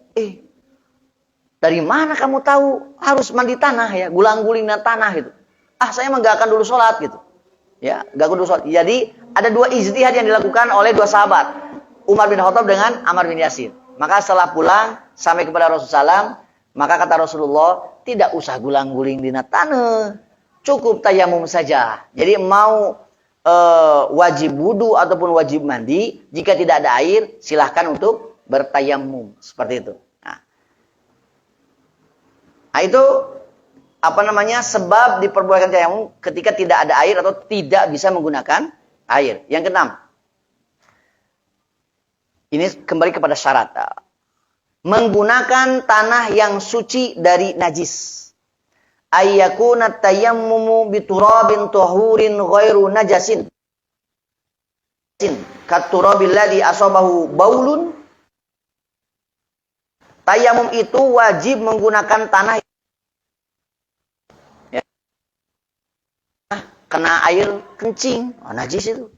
dari mana kamu tahu harus mandi tanah ya, gulang-guling tanah gitu. Saya mah gak akan dulu sholat gitu. Ya, gak akan dulu sholat. Jadi ada dua ijtihad yang dilakukan oleh dua sahabat, Umar bin Khattab dengan Ammar bin Yasir. Maka setelah pulang sampai kepada Rasulullah SAW, maka kata Rasulullah, tidak usah gulang-guling di tanah, cukup tayamum saja. Jadi mau wajib wudu ataupun wajib mandi, jika tidak ada air, silahkan untuk bertayamum seperti itu. Nah itu sebab diperbolehkan tayamum ketika tidak ada air atau tidak bisa menggunakan air. Yang keenam, ini kembali kepada syarat. Menggunakan tanah yang suci dari najis. Ayyakuna tayammumu biturabin tuhurin ghairu najasin. Katurabil ladzi asabahu baulun. Tayamum itu wajib menggunakan tanah kena air kencing, najis itu.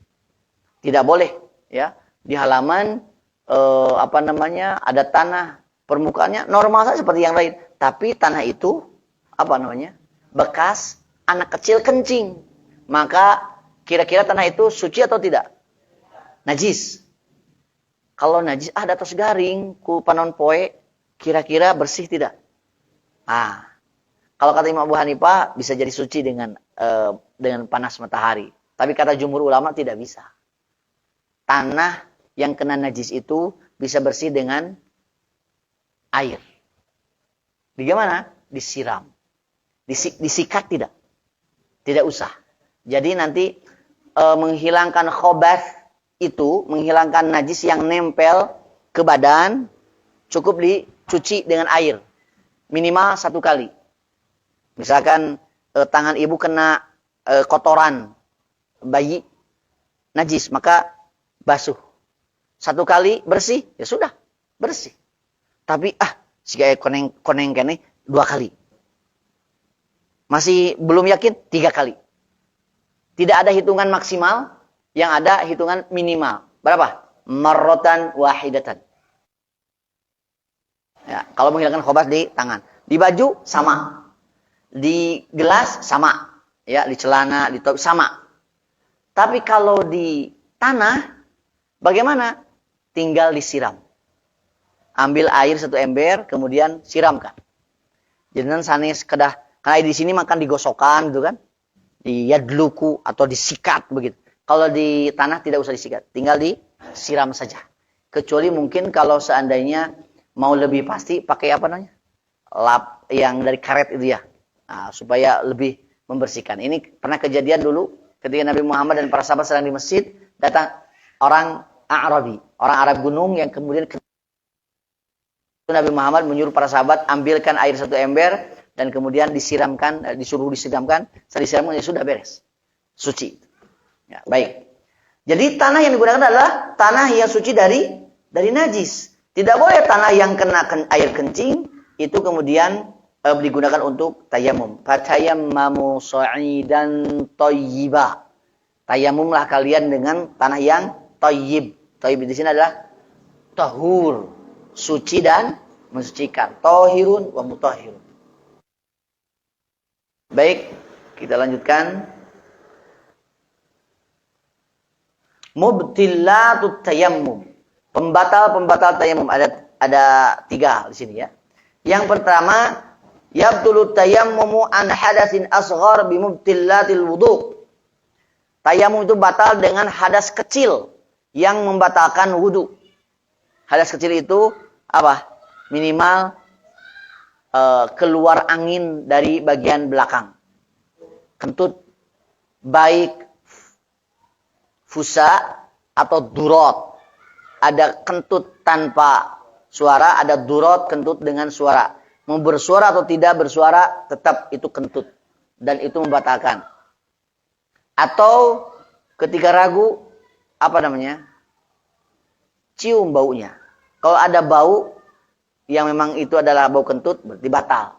Tidak boleh, ya. Di halaman ada tanah, permukaannya normal saja seperti yang lain, tapi tanah itu bekas anak kecil kencing. Maka kira-kira tanah itu suci atau tidak? Najis. Kalau najis ada tos garing ku panon poe, kira-kira bersih tidak? Kalau kata Imam Abu Hanifah bisa jadi suci dengan panas matahari. Tapi kata jumhur ulama tidak bisa. Tanah yang kena najis itu bisa bersih dengan air. Bagaimana? Disiram. Disikat tidak? Tidak usah. Jadi nanti menghilangkan khobath itu, menghilangkan najis yang nempel ke badan, cukup dicuci dengan air. Minimal 1 kali. Misalkan tangan ibu kena kotoran bayi, najis, maka basuh. 1 kali bersih, ya sudah, bersih. Tapi jika koneng kene 2 kali. Masih belum yakin 3 kali. Tidak ada hitungan maksimal, yang ada hitungan minimal. Berapa? Marrotan wahidatan. Ya, kalau menghilangkan khobat di tangan. Di baju sama. Di gelas sama. Ya, di celana, di topi sama. Tapi kalau di tanah, bagaimana? Tinggal disiram. Ambil air 1 ember, kemudian siramkan. Jadi sanes kedah, karena di sini makan digosokkan gitu kan. Diyadluku atau disikat begitu. Kalau di tanah tidak usah disikat, tinggal disiram saja. Kecuali mungkin kalau seandainya mau lebih pasti pakai apa namanya? Lap yang dari karet itu ya. Nah, supaya lebih membersihkan. Ini pernah kejadian dulu ketika Nabi Muhammad dan para sahabat sedang di masjid, datang orang Arabi, orang Arab gunung yang kemudian Nabi Muhammad menyuruh para sahabat ambilkan air 1 ember dan kemudian disiramkan, disuruh disiramkan, setelah disiramkan ya sudah beres. Suci. Ya, baik. Jadi tanah yang digunakan adalah tanah yang suci dari najis. Tidak boleh tanah yang kena air kencing itu kemudian digunakan untuk tayamum. Fatayammamu sha'idan thayyiba. Tayamumlah kalian dengan tanah yang thayyib. Thayyib di sini adalah tahur, suci dan mensucikan. Tahirun wa mutahhirun. Baik, kita lanjutkan. Mubtillatut tayammum. Pembatal-pembatal tayamum ada 3 di sini ya. Yang pertama, yabtulut tayammumu an hadatsin asghar bi mubtillatil wudu. Tayamum itu batal dengan hadas kecil yang membatalkan wudu. Hadas kecil itu apa? Minimal keluar angin dari bagian belakang. Kentut, baik fusa atau durot. Ada kentut tanpa suara, ada durot kentut dengan suara. Mau bersuara atau tidak bersuara, tetap itu kentut. Dan itu membatalkan. Atau ketika ragu, apa namanya? Cium baunya. Kalau ada bau yang memang itu adalah bau kentut, berarti batal.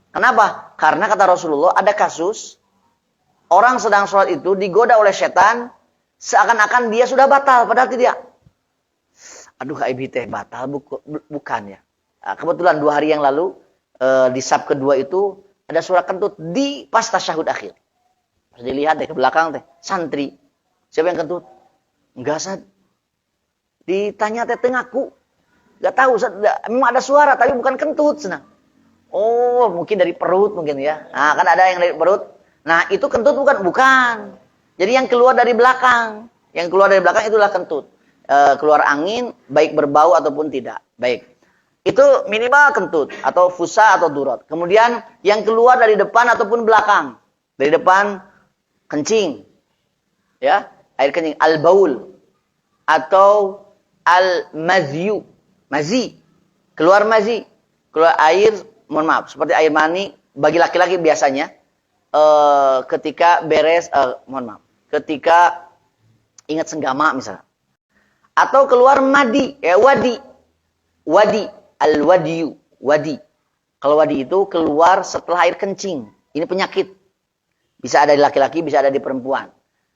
Kenapa? Karena kata Rasulullah, ada kasus orang sedang sholat itu digoda oleh setan, seakan-akan dia sudah batal, padahal tidak. Aduh, IB teh batal, bukan ya. Nah, kebetulan 2 hari yang lalu, di sab kedua itu, ada suara kentut di pas tasyahud akhir. Pas dilihat deh ke belakang teh, santri. Siapa yang kentut? Enggak, Sad. Ditanya teh ngaku. Enggak tahu, Sad. Memang ada suara, tapi bukan kentut. Senang. Oh, mungkin dari perut mungkin ya. Nah, kan ada yang dari perut. Nah, itu kentut bukan? Bukan. Jadi yang keluar dari belakang. Yang keluar dari belakang itulah kentut. Keluar angin, baik berbau ataupun tidak. Baik. Itu minimal kentut. Atau fusa atau durot. Kemudian yang keluar dari depan ataupun belakang. Dari depan, kencing. Ya, air kencing. Al-baul. Atau al-mazyu. Mazi. Keluar mazi. Keluar air, mohon maaf. Seperti air mani. Bagi laki-laki biasanya. Ketika beres, mohon maaf. Ketika ingat senggama misalnya. Atau keluar madi, wadi. Wadi, al-wadiyu, wadi. Kalau wadi itu keluar setelah air kencing. Ini penyakit. Bisa ada di laki-laki, bisa ada di perempuan.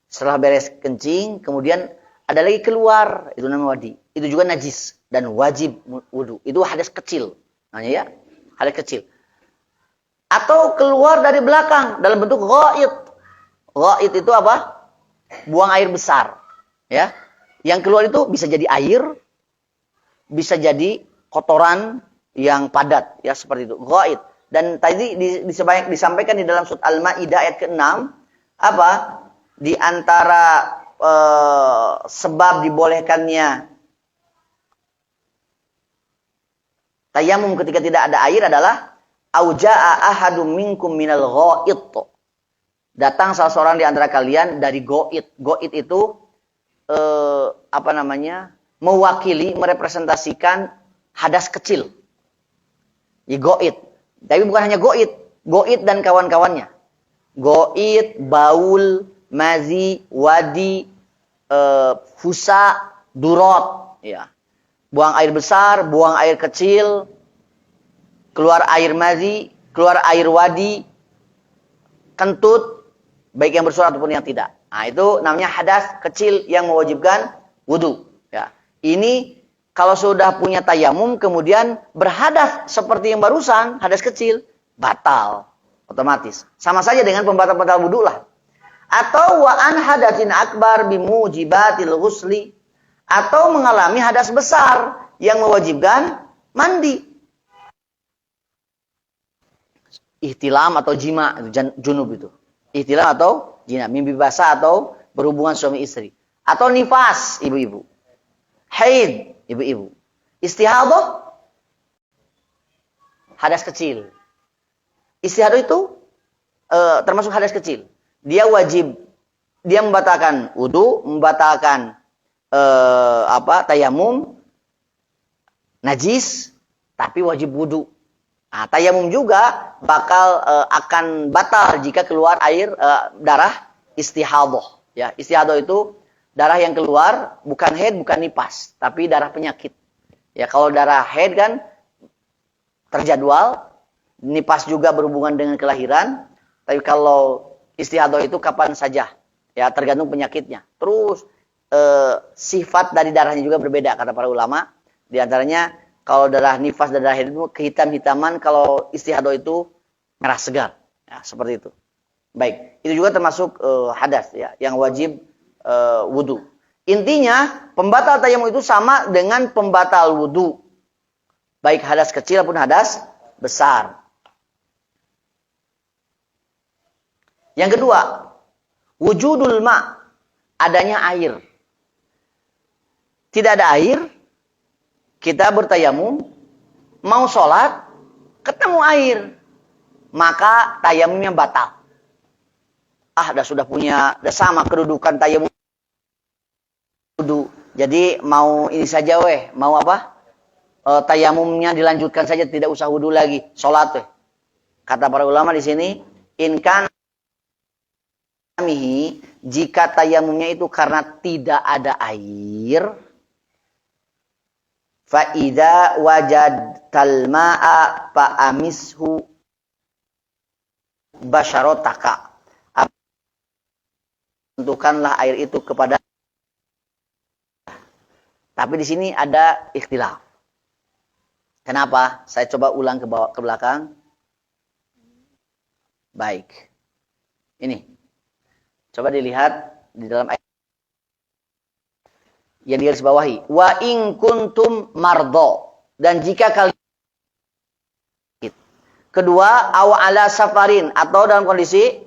Setelah beres kencing, kemudian ada lagi keluar. Itu namanya wadi. Itu juga najis. Dan wajib wudu. Itu hadas kecil. Namanya ya, hadas kecil. Atau keluar dari belakang dalam bentuk ghaid. Ghaid itu apa? Buang air besar. Ya. Yang keluar itu bisa jadi air, bisa jadi kotoran yang padat, ya seperti itu. Ghaid. Dan tadi disampaikan di dalam surat Al-Maidah ayat ke-6, apa? Di antara sebab dibolehkannya tayamum ketika tidak ada air adalah auja'a ahadum minkum minal ghaid. Datang salah seorang di antara kalian dari ghaid. Ghaid itu apa namanya? Mewakili, merepresentasikan hadas kecil. Ya ghaid. Tapi bukan hanya ghaid, ghaid dan kawan-kawannya. Ghaid, baul, mazi, wadi, fusa, durot, ya. Buang air besar, buang air kecil, keluar air mazi, keluar air wadi, kentut, baik yang bersuara ataupun yang tidak. Nah, itu namanya hadas kecil yang mewajibkan wudu. Ya. Ini kalau sudah punya tayamum, kemudian berhadas seperti yang barusan, hadas kecil, batal. Otomatis. Sama saja dengan pembatal-pembatal wudu lah. Atau wa'an hadatsin akbar bimujibatil ghusli. Atau mengalami hadas besar yang mewajibkan mandi. Ihtilam atau jima, junub itu. Ihtilam atau jina, mimpi basah atau berhubungan suami istri. Atau nifas, ibu-ibu. Haid, Ibu-ibu. Istihadah hadas kecil. Istihadah itu termasuk hadas kecil. Dia wajib, dia membatalkan wudu, membatalkan tayamum, najis, tapi wajib wudu. Nah, tayamum juga akan batal jika keluar air darah istihadah. Ya, istihadah itu darah yang keluar bukan haid, bukan nifas, tapi darah penyakit. Ya, kalau darah haid kan terjadwal, nifas juga berhubungan dengan kelahiran, tapi kalau istihadah itu kapan saja. Ya, tergantung penyakitnya. Terus sifat dari darahnya juga berbeda kata para ulama. Di antaranya kalau darah nifas dan darah haid itu kehitam-hitaman, kalau istihadah itu merah segar. Ya, seperti itu. Baik, itu juga termasuk hadas ya, yang wajib wudu. Intinya, pembatal tayamum itu sama dengan pembatal wudu. Baik hadas kecil maupun hadas besar. Yang kedua, wujudul ma, adanya air. Tidak ada air, kita bertayamum, mau sholat, ketemu air, maka tayamumnya batal. Sudah sama kedudukan tayamum wudu. Jadi mau ini saja mau apa? Tayamumnya dilanjutkan saja, tidak usah wudu lagi, sholat Kata para ulama di sini, inkan jika tayamumnya itu karena tidak ada air, fa idza wajadtal ma'a fa amishu basyarataka. Tentukanlah air itu kepada. Tapi di sini ada ikhtilaf. Kenapa? Saya coba ulang ke belakang. Baik. Ini. Coba dilihat di dalam ayat yang digaris bawahi. Wa in kuntum mardo. Dan jika kalian kedua, aw ala safarin, atau dalam kondisi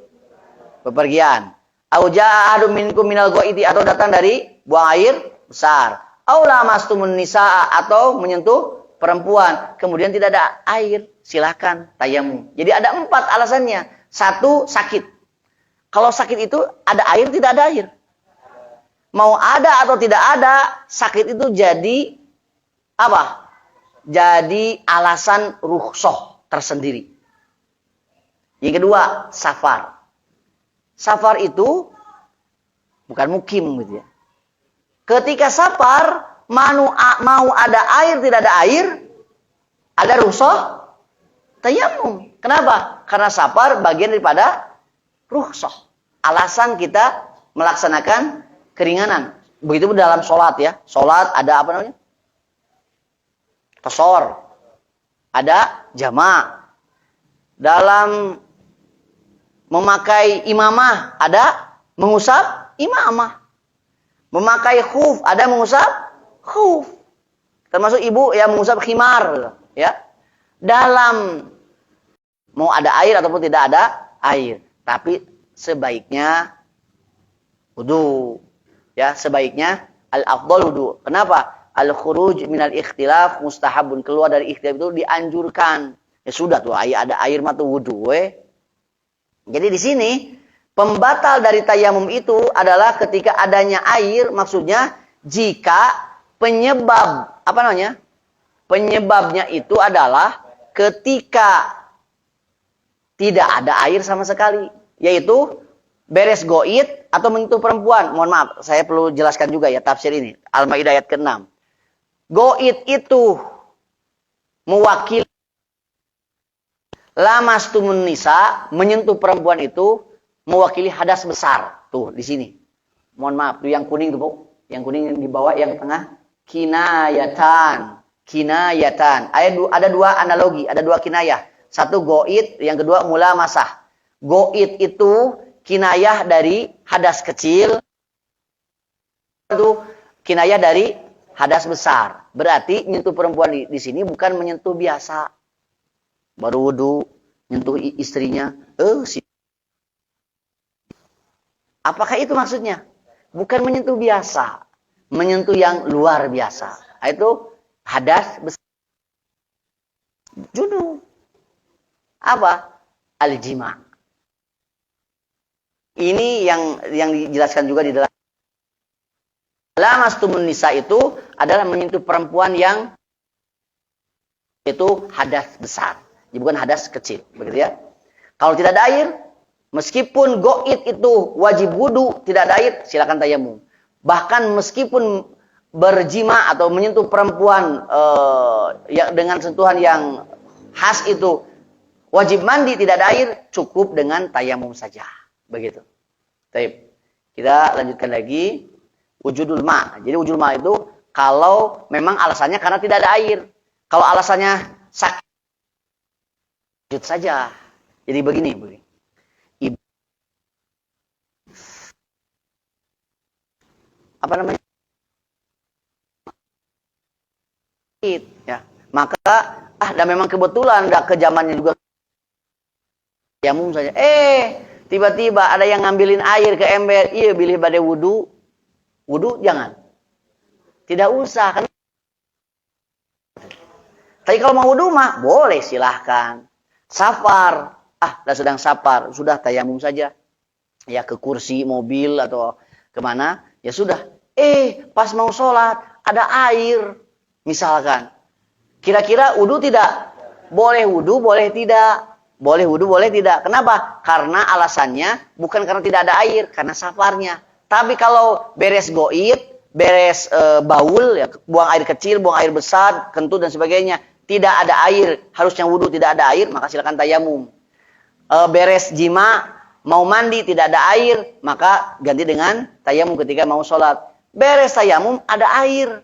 bepergian. Au jaa ahadum minkum minal ghaiti, atau datang dari buang air besar. Au lamastumun nisaa, atau menyentuh perempuan, kemudian tidak ada air, silakan tayamum. Jadi ada 4 alasannya. 1, sakit. Kalau sakit itu ada air, tidak ada air. Mau ada atau tidak ada, sakit itu jadi apa? Jadi alasan rukhsah tersendiri. Yang kedua, safar. Safar itu bukan mukim gitu ya. Ketika safar, mau ada air, tidak ada air, ada rukhsah tayamum. Kenapa? Karena safar bagian daripada rukhsah. Alasan kita melaksanakan keringanan. Begitu dalam sholat ya. Sholat ada apa namanya? Qasar. Ada jama'. Dalam memakai imamah ada mengusap imamah. Memakai khuf ada mengusap khuf. Termasuk ibu yang mengusap khimar ya. Dalam mau ada air ataupun tidak ada air, tapi sebaiknya wudu. Ya, sebaiknya al-afdal wudu. Kenapa? Al-khuruj minal ikhtilaf mustahabun. Keluar dari ikhtilaf itu dianjurkan. Ya sudah tuh, ada air mah tuh wudu Jadi di sini pembatal dari tayamum itu adalah ketika adanya air, maksudnya jika penyebabnya itu adalah ketika tidak ada air sama sekali, yaitu beres goit atau menyentuh perempuan. Mohon maaf, saya perlu jelaskan juga ya tafsir ini. Al-Maidah ayat ke-6. Goit itu mewakili lamastumun nisa, menyentuh perempuan itu mewakili hadas besar. Tuh di sini. Mohon maaf, tuh yang kuning tuh, Bu. Yang kuning yang di bawah, yang tengah kinayatan. Kinayatan. Ada 2 analogi, ada 2 kinayah. Satu goit, yang kedua mula masah. Goit itu kinayah dari hadas kecil. Itu kinayah dari hadas besar. Berarti menyentuh perempuan di sini bukan menyentuh biasa. Baru wudu, menyentuh istrinya. Apakah itu maksudnya? Bukan menyentuh biasa. Menyentuh yang luar biasa. Itu hadas besar. Junub. Apa? Al-jima'. Ini yang dijelaskan juga di dalam lamastumun nisa itu adalah menyentuh perempuan yang itu hadas besar. Bukan hadas kecil, begitu ya. Kalau tidak ada air, meskipun goit itu wajib wudu, tidak ada air, silakan tayamum. Bahkan meskipun berjima atau menyentuh perempuan yang dengan sentuhan yang khas itu wajib mandi, tidak ada air, cukup dengan tayamum saja. Begitu. Baik. Kita lanjutkan lagi wujudul ma. Jadi wujudul ma itu kalau memang alasannya karena tidak ada air. Kalau alasannya sakit wujud saja. Jadi begini. Apa namanya? Ya. Maka dan memang kebetulan enggak ke zamannya juga tayamum saja. Tiba-tiba ada yang ngambilin air ke ember, iya bilih pada wudu. Wudu jangan. Tidak usah kan. Tapi kalau mau wudu mah boleh, silahkan. Safar, dah sedang safar, sudah tayamum saja. Ya ke kursi mobil atau kemana, ya sudah. Pas mau sholat ada air, misalkan. Kira-kira wudu tidak? Boleh wudu, boleh tidak? Boleh wudu, boleh tidak. Kenapa? Karena alasannya bukan karena tidak ada air, karena safarnya. Tapi kalau beres goit, beres baul, ya, buang air kecil, buang air besar, kentut dan sebagainya, tidak ada air, harusnya wudu, tidak ada air, maka silakan tayamum. Beres jima, mau mandi, tidak ada air, maka ganti dengan tayamum ketika mau sholat. Beres tayamum, ada air,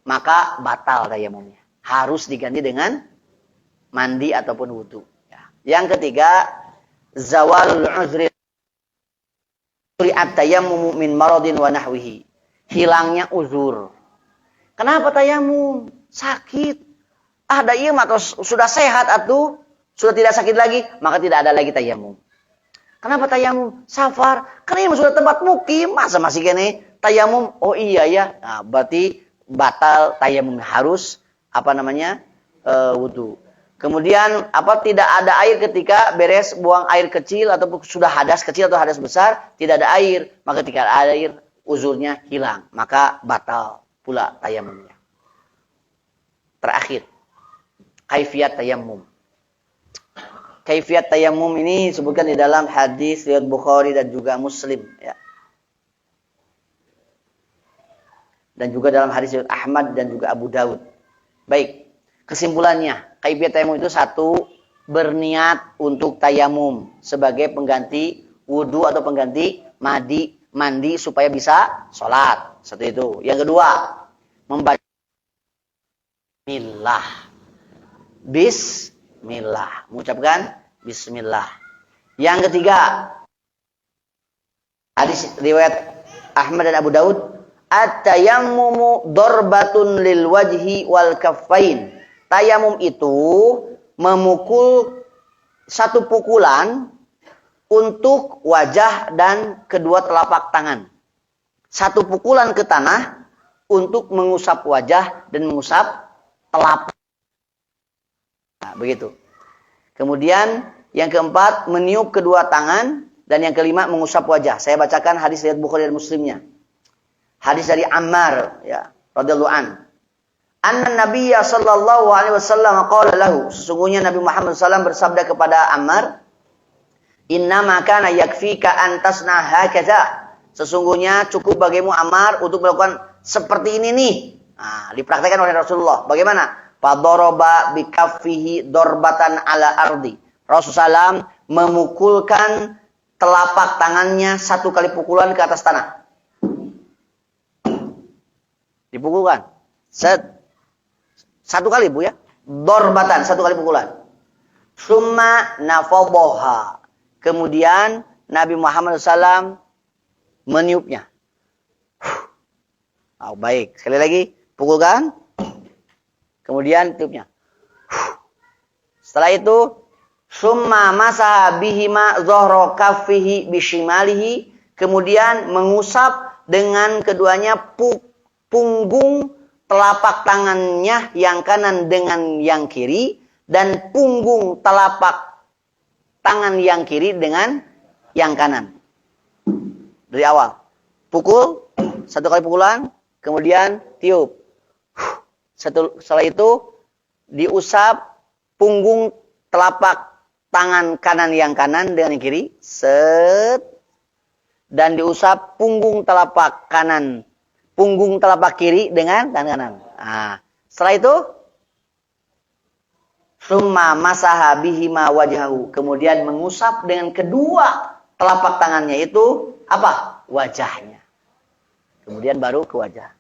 maka batal tayamumnya. Harus diganti dengan mandi ataupun wudu. Yang ketiga, zawalul uzri at-tayammum min maradin wa nahwihi. Hilangnya uzur. Kenapa tayamum? Sakit. Ada iya atau sudah sehat atau sudah tidak sakit lagi, maka tidak ada lagi tayamum. Kenapa tayamum? Safar. Karena ini sudah tempat mukim, masa masih gini tayamum? Oh iya ya. Nah, berarti batal tayamum, harus wudu. Kemudian tidak ada air ketika beres buang air kecil atau sudah hadas kecil atau hadas besar, tidak ada air, maka ketika ada air uzurnya hilang, maka batal pula tayamumnya. Terakhir, kaifiyat tayamum. Kaifiyat tayamum ini disebutkan di dalam hadis riwayat Bukhari dan juga Muslim, ya. Dan juga dalam hadis riwayat Ahmad dan juga Abu Daud. Baik. Kesimpulannya, kaifiyat tayamum itu satu, berniat untuk tayamum sebagai pengganti wudu atau pengganti mandi supaya bisa sholat. Satu itu. Yang kedua, membaca Bismillah. Mengucapkan Bismillah. Yang ketiga, hadis riwayat Ahmad dan Abu Daud, at-tayammumu darbatun lil wajhi wal kaffain. Tayamum itu memukul satu pukulan untuk wajah dan kedua telapak tangan. Satu pukulan ke tanah untuk mengusap wajah dan mengusap telapak. Nah, begitu. Kemudian yang keempat, meniup kedua tangan. Dan yang kelima, mengusap wajah. Saya bacakan hadis riwayat Bukhari dan Muslimnya. Hadis dari Ammar, ya, radhiyallahu an. Anna Nabiyya sallallahu alaihi wasallam qala lahu, sesungguhnya Nabi Muhammad SAW bersabda kepada Ammar, innama kana yakfika an tasna hakaza, sesungguhnya cukup bagimu Ammar untuk melakukan seperti ini nih. Nah, dipraktikkan oleh Rasulullah. Bagaimana? Fadaraba bikaffihi darbatan ala ardi. Rasulullah SAW memukulkan telapak tangannya satu kali pukulan ke atas tanah. Dipukulkan. Satu kali, Bu, ya. Dorbatan, satu kali pukulan. Summa nafaboha. Kemudian Nabi Muhammad SAW meniupnya. Baik. Sekali lagi, pukulkan. Kemudian tiupnya. Setelah itu, summa masaha bihima zohro kafihi bishimalihi. Kemudian mengusap dengan keduanya punggung telapak tangannya yang kanan dengan yang kiri, dan punggung telapak tangan yang kiri dengan yang kanan. Dari awal. Pukul, 1 kali pukulan, kemudian tiup. Setelah itu diusap punggung telapak tangan kanan yang kanan dengan yang kiri. Set. Dan diusap punggung telapak kanan. Punggung telapak kiri dengan tangan kanan. Nah, setelah itu summa masaha bihima wajhahu. Kemudian mengusap dengan kedua telapak tangannya itu apa? Wajahnya. Kemudian baru ke wajah.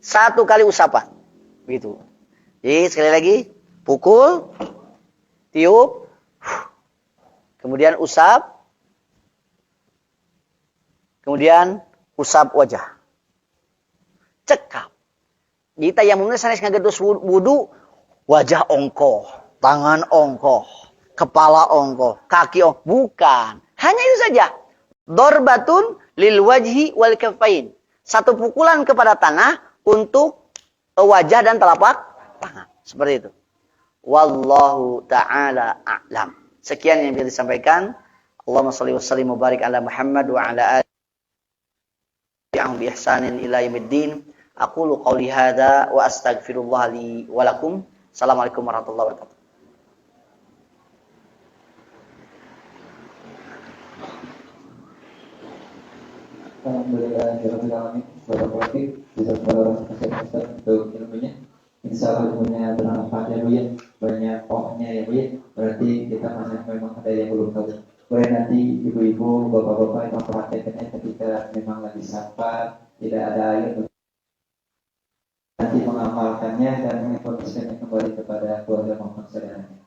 1 kali usapan. Begitu. Jadi sekali lagi, pukul, tiup, kemudian usap, kemudian usap wajah. Cekap. Jadi tayamumnya sanes ngagedos wudu, wajah ongkoh, tangan ongkoh, kepala ongkoh, kaki ongkoh. Bukan. Hanya itu saja. Dorbatun lil wajhi wal kaffain. 1 pukulan kepada tanah untuk wajah dan telapak tangan. Seperti itu. Wallahu ta'ala a'lam. Sekian yang bisa disampaikan. Allahumma shalli wa sallim wa barik ala Muhammad wa ala alihi bi ihsanin ila yaumiddin. Aqulu qawli hadza wa astaghfirullah li wa lakum. Assalamualaikum warahmatullahi wabarakatuh. Alhamdulillah, bisa untuk ilmunya. Insya Allah ilmunya bermanfaat ya Bu ya, banyak pokoknya ya Bu ya. Berarti kita masih memang ada yang belum tahu. Boleh nanti ibu-ibu, bapak-bapak yang mempraktekannya ketika memang lagi safar, tidak ada air, nanti mengamalkannya dan menginformasikannya kembali kepada keluarga maupun saudaranya.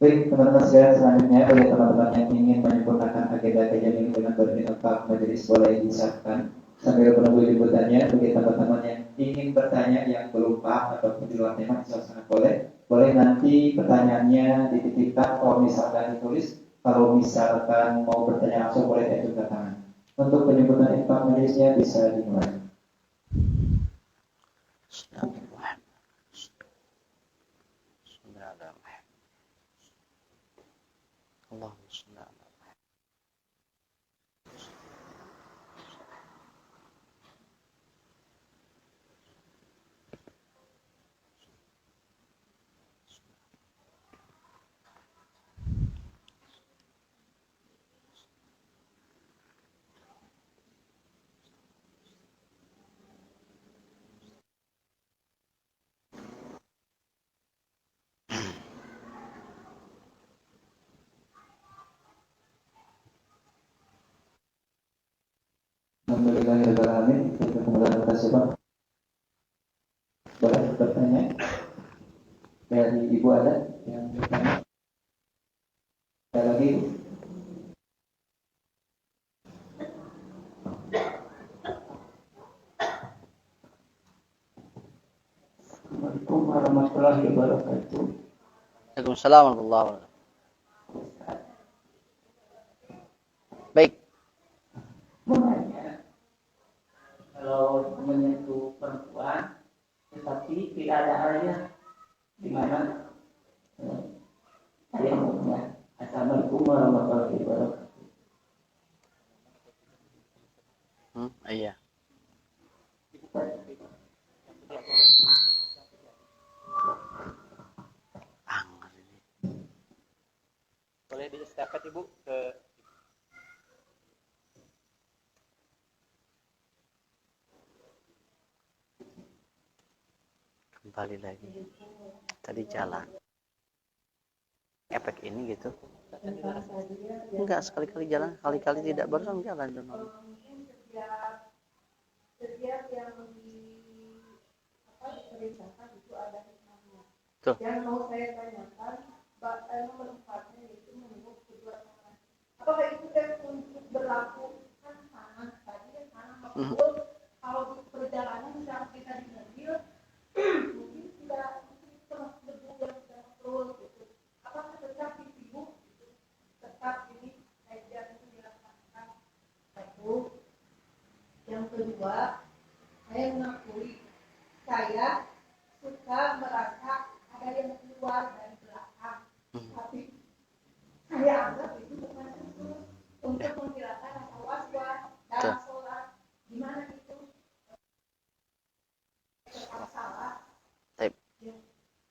Baik, teman-teman sekalian, selanjutnya oleh teman-teman yang ingin menyempurnakan agenda kajian ini dengan berinfak majelis boleh disahkan sambil menunggu liputannya. Bagi teman-teman yang ingin bertanya yang belum paham ataupun di luar tema, sangat boleh nanti pertanyaannya dititipkan. Kalau misalkan ditulis, kalau misalkan mau bertanya langsung boleh ajukan tangan. Untuk penyebutan infak majelisnya bisa dimulai. Allahumma shalli ala Alhamdulillahirrahmanirrahim. Kita kemudian kasih Pak. Boleh bertanya? Dari ibu ada yang bertanya? Ada lagi? Assalamualaikum warahmatullahi wabarakatuh. Waalaikumsalam warahmatullahi wabarakatuh. Baik. Menanya, kalau menyentuh perempuan tetapi tidak ada airnya, di mana ayamnya. Assalamualaikum warahmatullahi wabarakatuh. Iya. Boleh diestafet Ibu ke Kembali lagi. Tadi jalan. Efek ini gitu. Enggak, sekali-kali jalan, sekali-kali tidak, barusan jalan. Setiap yang diperintahkan itu ada hikmahnya. Tuh. Yang mau saya tanyakan, nomor 4-nya itu menunggu kedua tangan. Apakah itu untuk berlaku kan tangan tadi ya tangan betul? Kalau di perjalanan misalnya kita di mobil, mungkin tidak terus debu yang tidak terus gitu. Apakah tetap di sibuk tetap ini kajian itu dilaksanakan? Satu. Yang kedua, saya mengakui saya suka merasa ada yang keluar dari belakang, tapi saya anggap itu bukan khusus untuk menghilangkan rasa was-was dalam sholat. Gimana itu? Salah.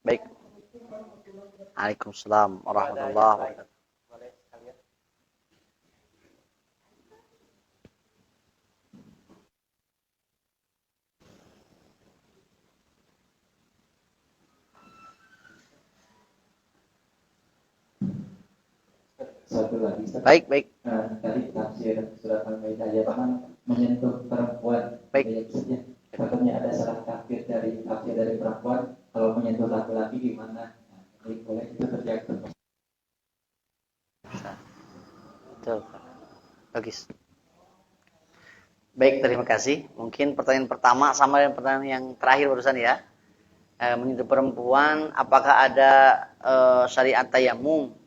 Baik. Waalaikumsalam warahmatullahi wabarakatuh. Boleh sekalian. Satu lagi, Ustaz. Baik, baik. Tadi tafsir surat Al-Maidah ayat 6 menyentuh perempuan. Baik. Ya, maksudnya, takutnya ada salah tafsir dari perempuan kalau menyentuh laki-laki gimana? Nah, ini boleh itu terjadi. Betul. Bagus. Baik, terima kasih. Mungkin pertanyaan pertama sama dengan pertanyaan yang terakhir barusan ya. Menyentuh perempuan, apakah ada syariat tayamum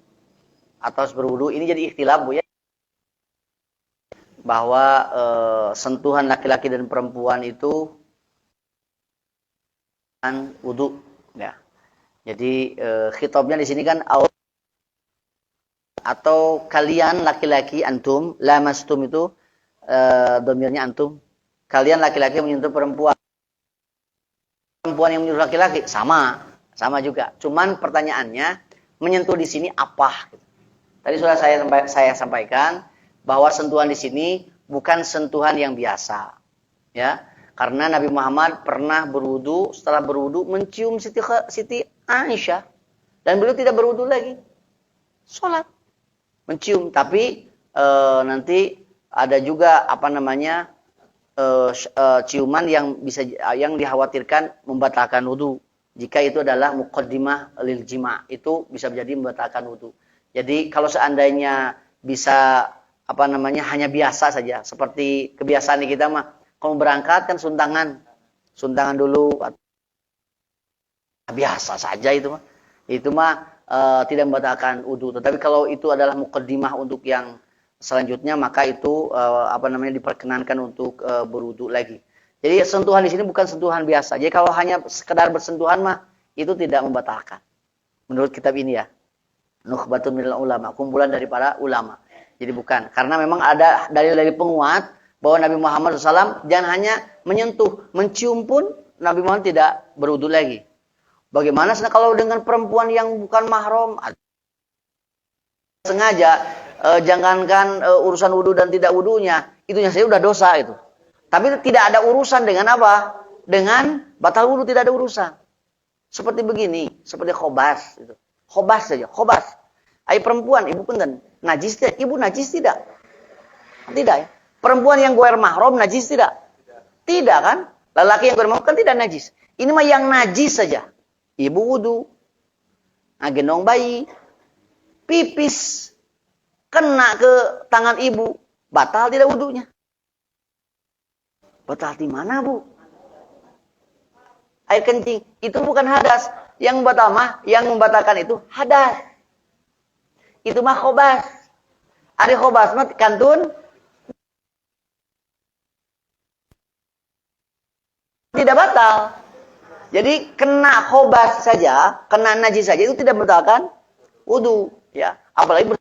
atau harus berwudu? Ini jadi ikhtilaf, Bu ya. Bahwa sentuhan laki-laki dan perempuan itu kan wudu ya. Jadi khitabnya di sini kan atau kalian laki-laki antum, lamastum itu domirnya antum. Kalian laki-laki menyentuh perempuan. Perempuan yang menyentuh laki-laki sama juga. Cuman pertanyaannya menyentuh di sini apa? Tadi sudah saya sampaikan bahwa sentuhan di sini bukan sentuhan yang biasa, ya. Karena Nabi Muhammad pernah berwudu, setelah berwudu mencium Siti Aisyah dan beliau tidak berwudu lagi, sholat, mencium. Tapi nanti ada juga ciuman yang dikhawatirkan membatalkan wudu. Jika itu adalah muqaddimah lil jima', itu bisa menjadi membatalkan wudu. Jadi kalau seandainya bisa hanya biasa saja, seperti kebiasaan kita mah, kalau berangkat kan suntangan dulu, biasa saja itu mah tidak membatalkan wudu. Tetapi kalau itu adalah muqaddimah untuk yang selanjutnya, maka itu diperkenankan untuk berwudu lagi. Jadi sentuhan di sini bukan sentuhan biasa. Jadi kalau hanya sekedar bersentuhan mah itu tidak membatalkan. Menurut kitab ini ya. Nukhbatun minal ulama, kumpulan dari para ulama. Jadi bukan, karena memang ada dalil dari penguat bahwa Nabi Muhammad SAW jangan hanya menyentuh, mencium pun Nabi Muhammad tidak berwudu lagi. Bagaimana kalau dengan perempuan yang bukan mahram? Sengaja, jangankan urusan wudu dan tidak wudunya, itunya saja sudah dosa itu. Tapi tidak ada urusan dengan apa? Dengan batal wudu tidak ada urusan. Seperti begini, seperti khobas itu. Khobas saja, khobas. Ai perempuan, ibu punten, najis tidak? Ibu najis tidak? Tidak ya. Perempuan yang goer mahram najis tidak? Tidak kan? Lelaki yang goer mahram kan tidak najis. Ini mah yang najis saja. Ibu wudu, gendong bayi, pipis, kena ke tangan ibu, batal tidak wudunya? Batal di mana, Bu? Air kencing itu bukan hadas. Yang membatalkan itu hadas. Itu mah khobas. Ada khobas mah kantun tidak batal. Jadi kena khobas saja, kena najis saja itu tidak membatalkan wudu, ya. Apalagi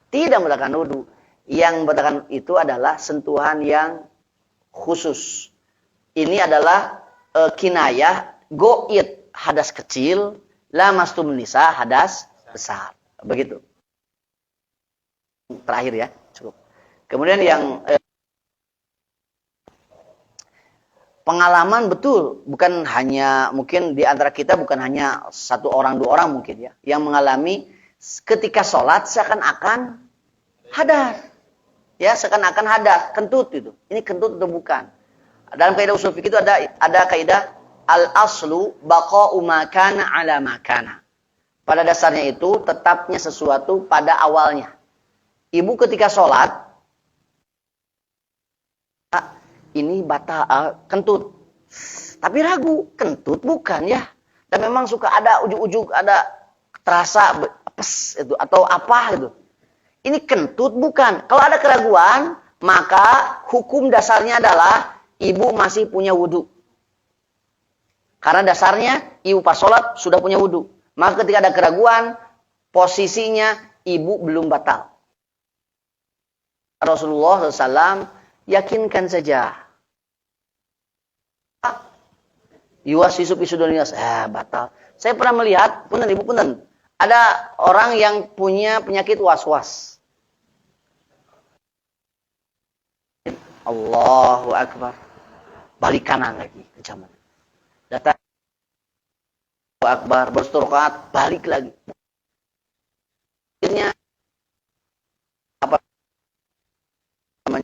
tidak membatalkan wudu. Yang membatalkan itu adalah sentuhan yang khusus. Ini adalah kinayah go'id, hadas kecil, lamastum nisa, hadas besar. Begitu. Terakhir ya, cukup. Kemudian yang pengalaman betul, bukan hanya mungkin di antara kita bukan hanya satu orang dua orang mungkin ya, yang mengalami ketika sholat seakan-akan hadas. Ya, seakan-akan hadas, kentut itu. Ini kentut atau bukan? Dalam kaidah usul fikih itu ada kaidah al-aslu baqa'u ma kana 'ala ma kana. Pada dasarnya itu tetapnya sesuatu pada awalnya. Ibu ketika sholat ini batal kentut. Tapi ragu, kentut bukan ya. Dan memang suka ada ujuk-ujuk, ada terasa pes itu atau apa gitu. Ini kentut bukan. Kalau ada keraguan, maka hukum dasarnya adalah ibu masih punya wudu. Karena dasarnya ibu pas sholat sudah punya wudu. Maka ketika ada keraguan, posisinya ibu belum batal. Rasulullah SAW yakinkan saja. Yuwaswisu fi sudurin nas. Batal. Saya pernah melihat, punten ibu punten, ada orang yang punya penyakit was-was. Allahu Akbar. Balik kanan lagi ke jaman. Datang Allahu Akbar, berserokat, balik lagi. Akhirnya apa namanya?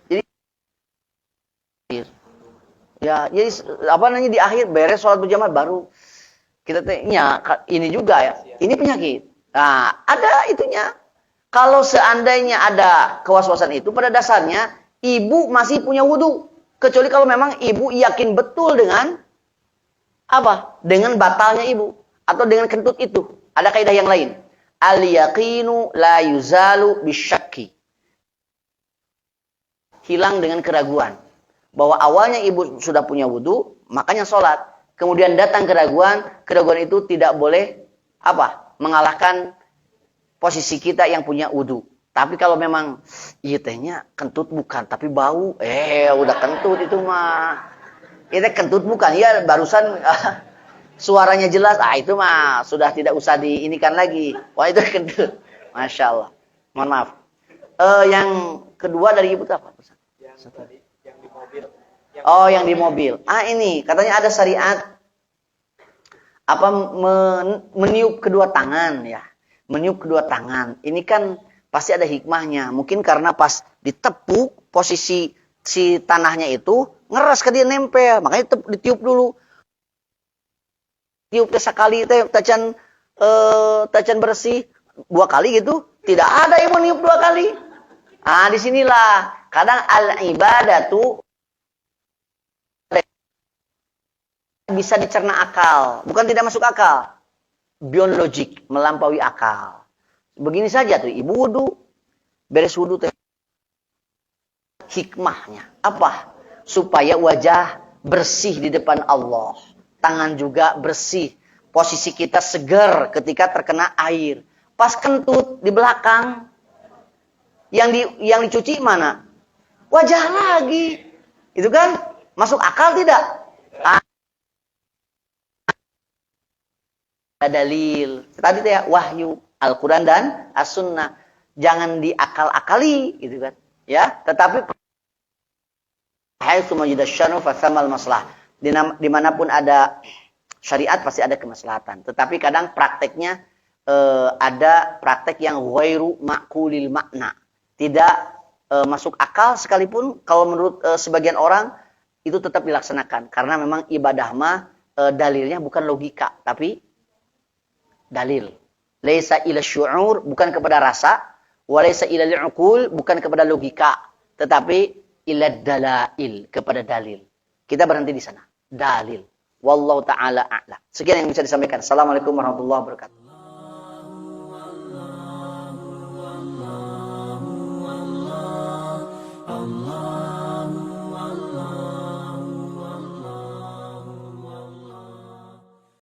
Jadi ya, jadi apa namanya di akhir beres sholat berjamaah baru kita tanya ini juga ya. Ini penyakit. Nah, ada itunya. Kalau seandainya ada kewaswasan itu, pada dasarnya ibu masih punya wudu. Kecuali kalau memang ibu yakin betul dengan apa? Dengan batalnya ibu. Atau dengan kentut itu. Ada kaidah yang lain. Al-yaqinu la yuzalu bisyakki. Hilang dengan keraguan. Bahwa awalnya ibu sudah punya wudu, makanya sholat. Kemudian datang keraguan itu tidak boleh apa? Mengalahkan posisi kita yang punya wudu. Tapi kalau memang iya tehnya kentut bukan, tapi bau, udah kentut itu mah. Itu kentut bukan, ya barusan suaranya jelas, itu mah sudah tidak usah diinikan lagi. Wah itu kentut. Masya Allah. Mohon maaf. Yang kedua dari ibu itu apa? Yang tadi, yang di mobil. Yang di mobil. Ini katanya ada syariat apa meniup kedua tangan ya. Meniup kedua tangan. Ini kan pasti ada hikmahnya. Mungkin karena pas ditepuk posisi si tanahnya itu ngeras ke dia nempel. Makanya ditiup dulu. Tiup sekali tacan bersih 2 kali gitu. Tidak ada yang meniup 2 kali. Disinilah kadang al-ibadatu bisa dicerna akal. Bukan tidak masuk akal. Beyond logik, melampaui akal. Begini saja tuh, ibu wudu, beres wudu teh. Hikmahnya apa? Supaya wajah bersih di depan Allah, tangan juga bersih, posisi kita segar ketika terkena air. Pas kentut di belakang, yang dicuci mana? Wajah lagi, itu kan masuk akal tidak? Dalil. Tadi ya wahyu Al-Qur'an dan As-Sunnah. Jangan diakal-akali gitu kan. Ya, tetapi haitsu majidasyanu fasamal maslah. Dimanapun ada syariat pasti ada kemaslahatan. Tetapi kadang prakteknya ada praktek yang ghairu ma'qulil makna. Tidak masuk akal sekalipun kalau menurut sebagian orang itu tetap dilaksanakan karena memang ibadah mah dalilnya bukan logika tapi dalil. Laisa ila syu'ur, bukan kepada rasa, wa laisa ila li'uqul, bukan kepada logika, tetapi ila dalail, kepada dalil. Kita berhenti di sana. Dalil. Wallahu ta'ala a'lam. Sekian yang bisa disampaikan. Assalamualaikum warahmatullahi wabarakatuh.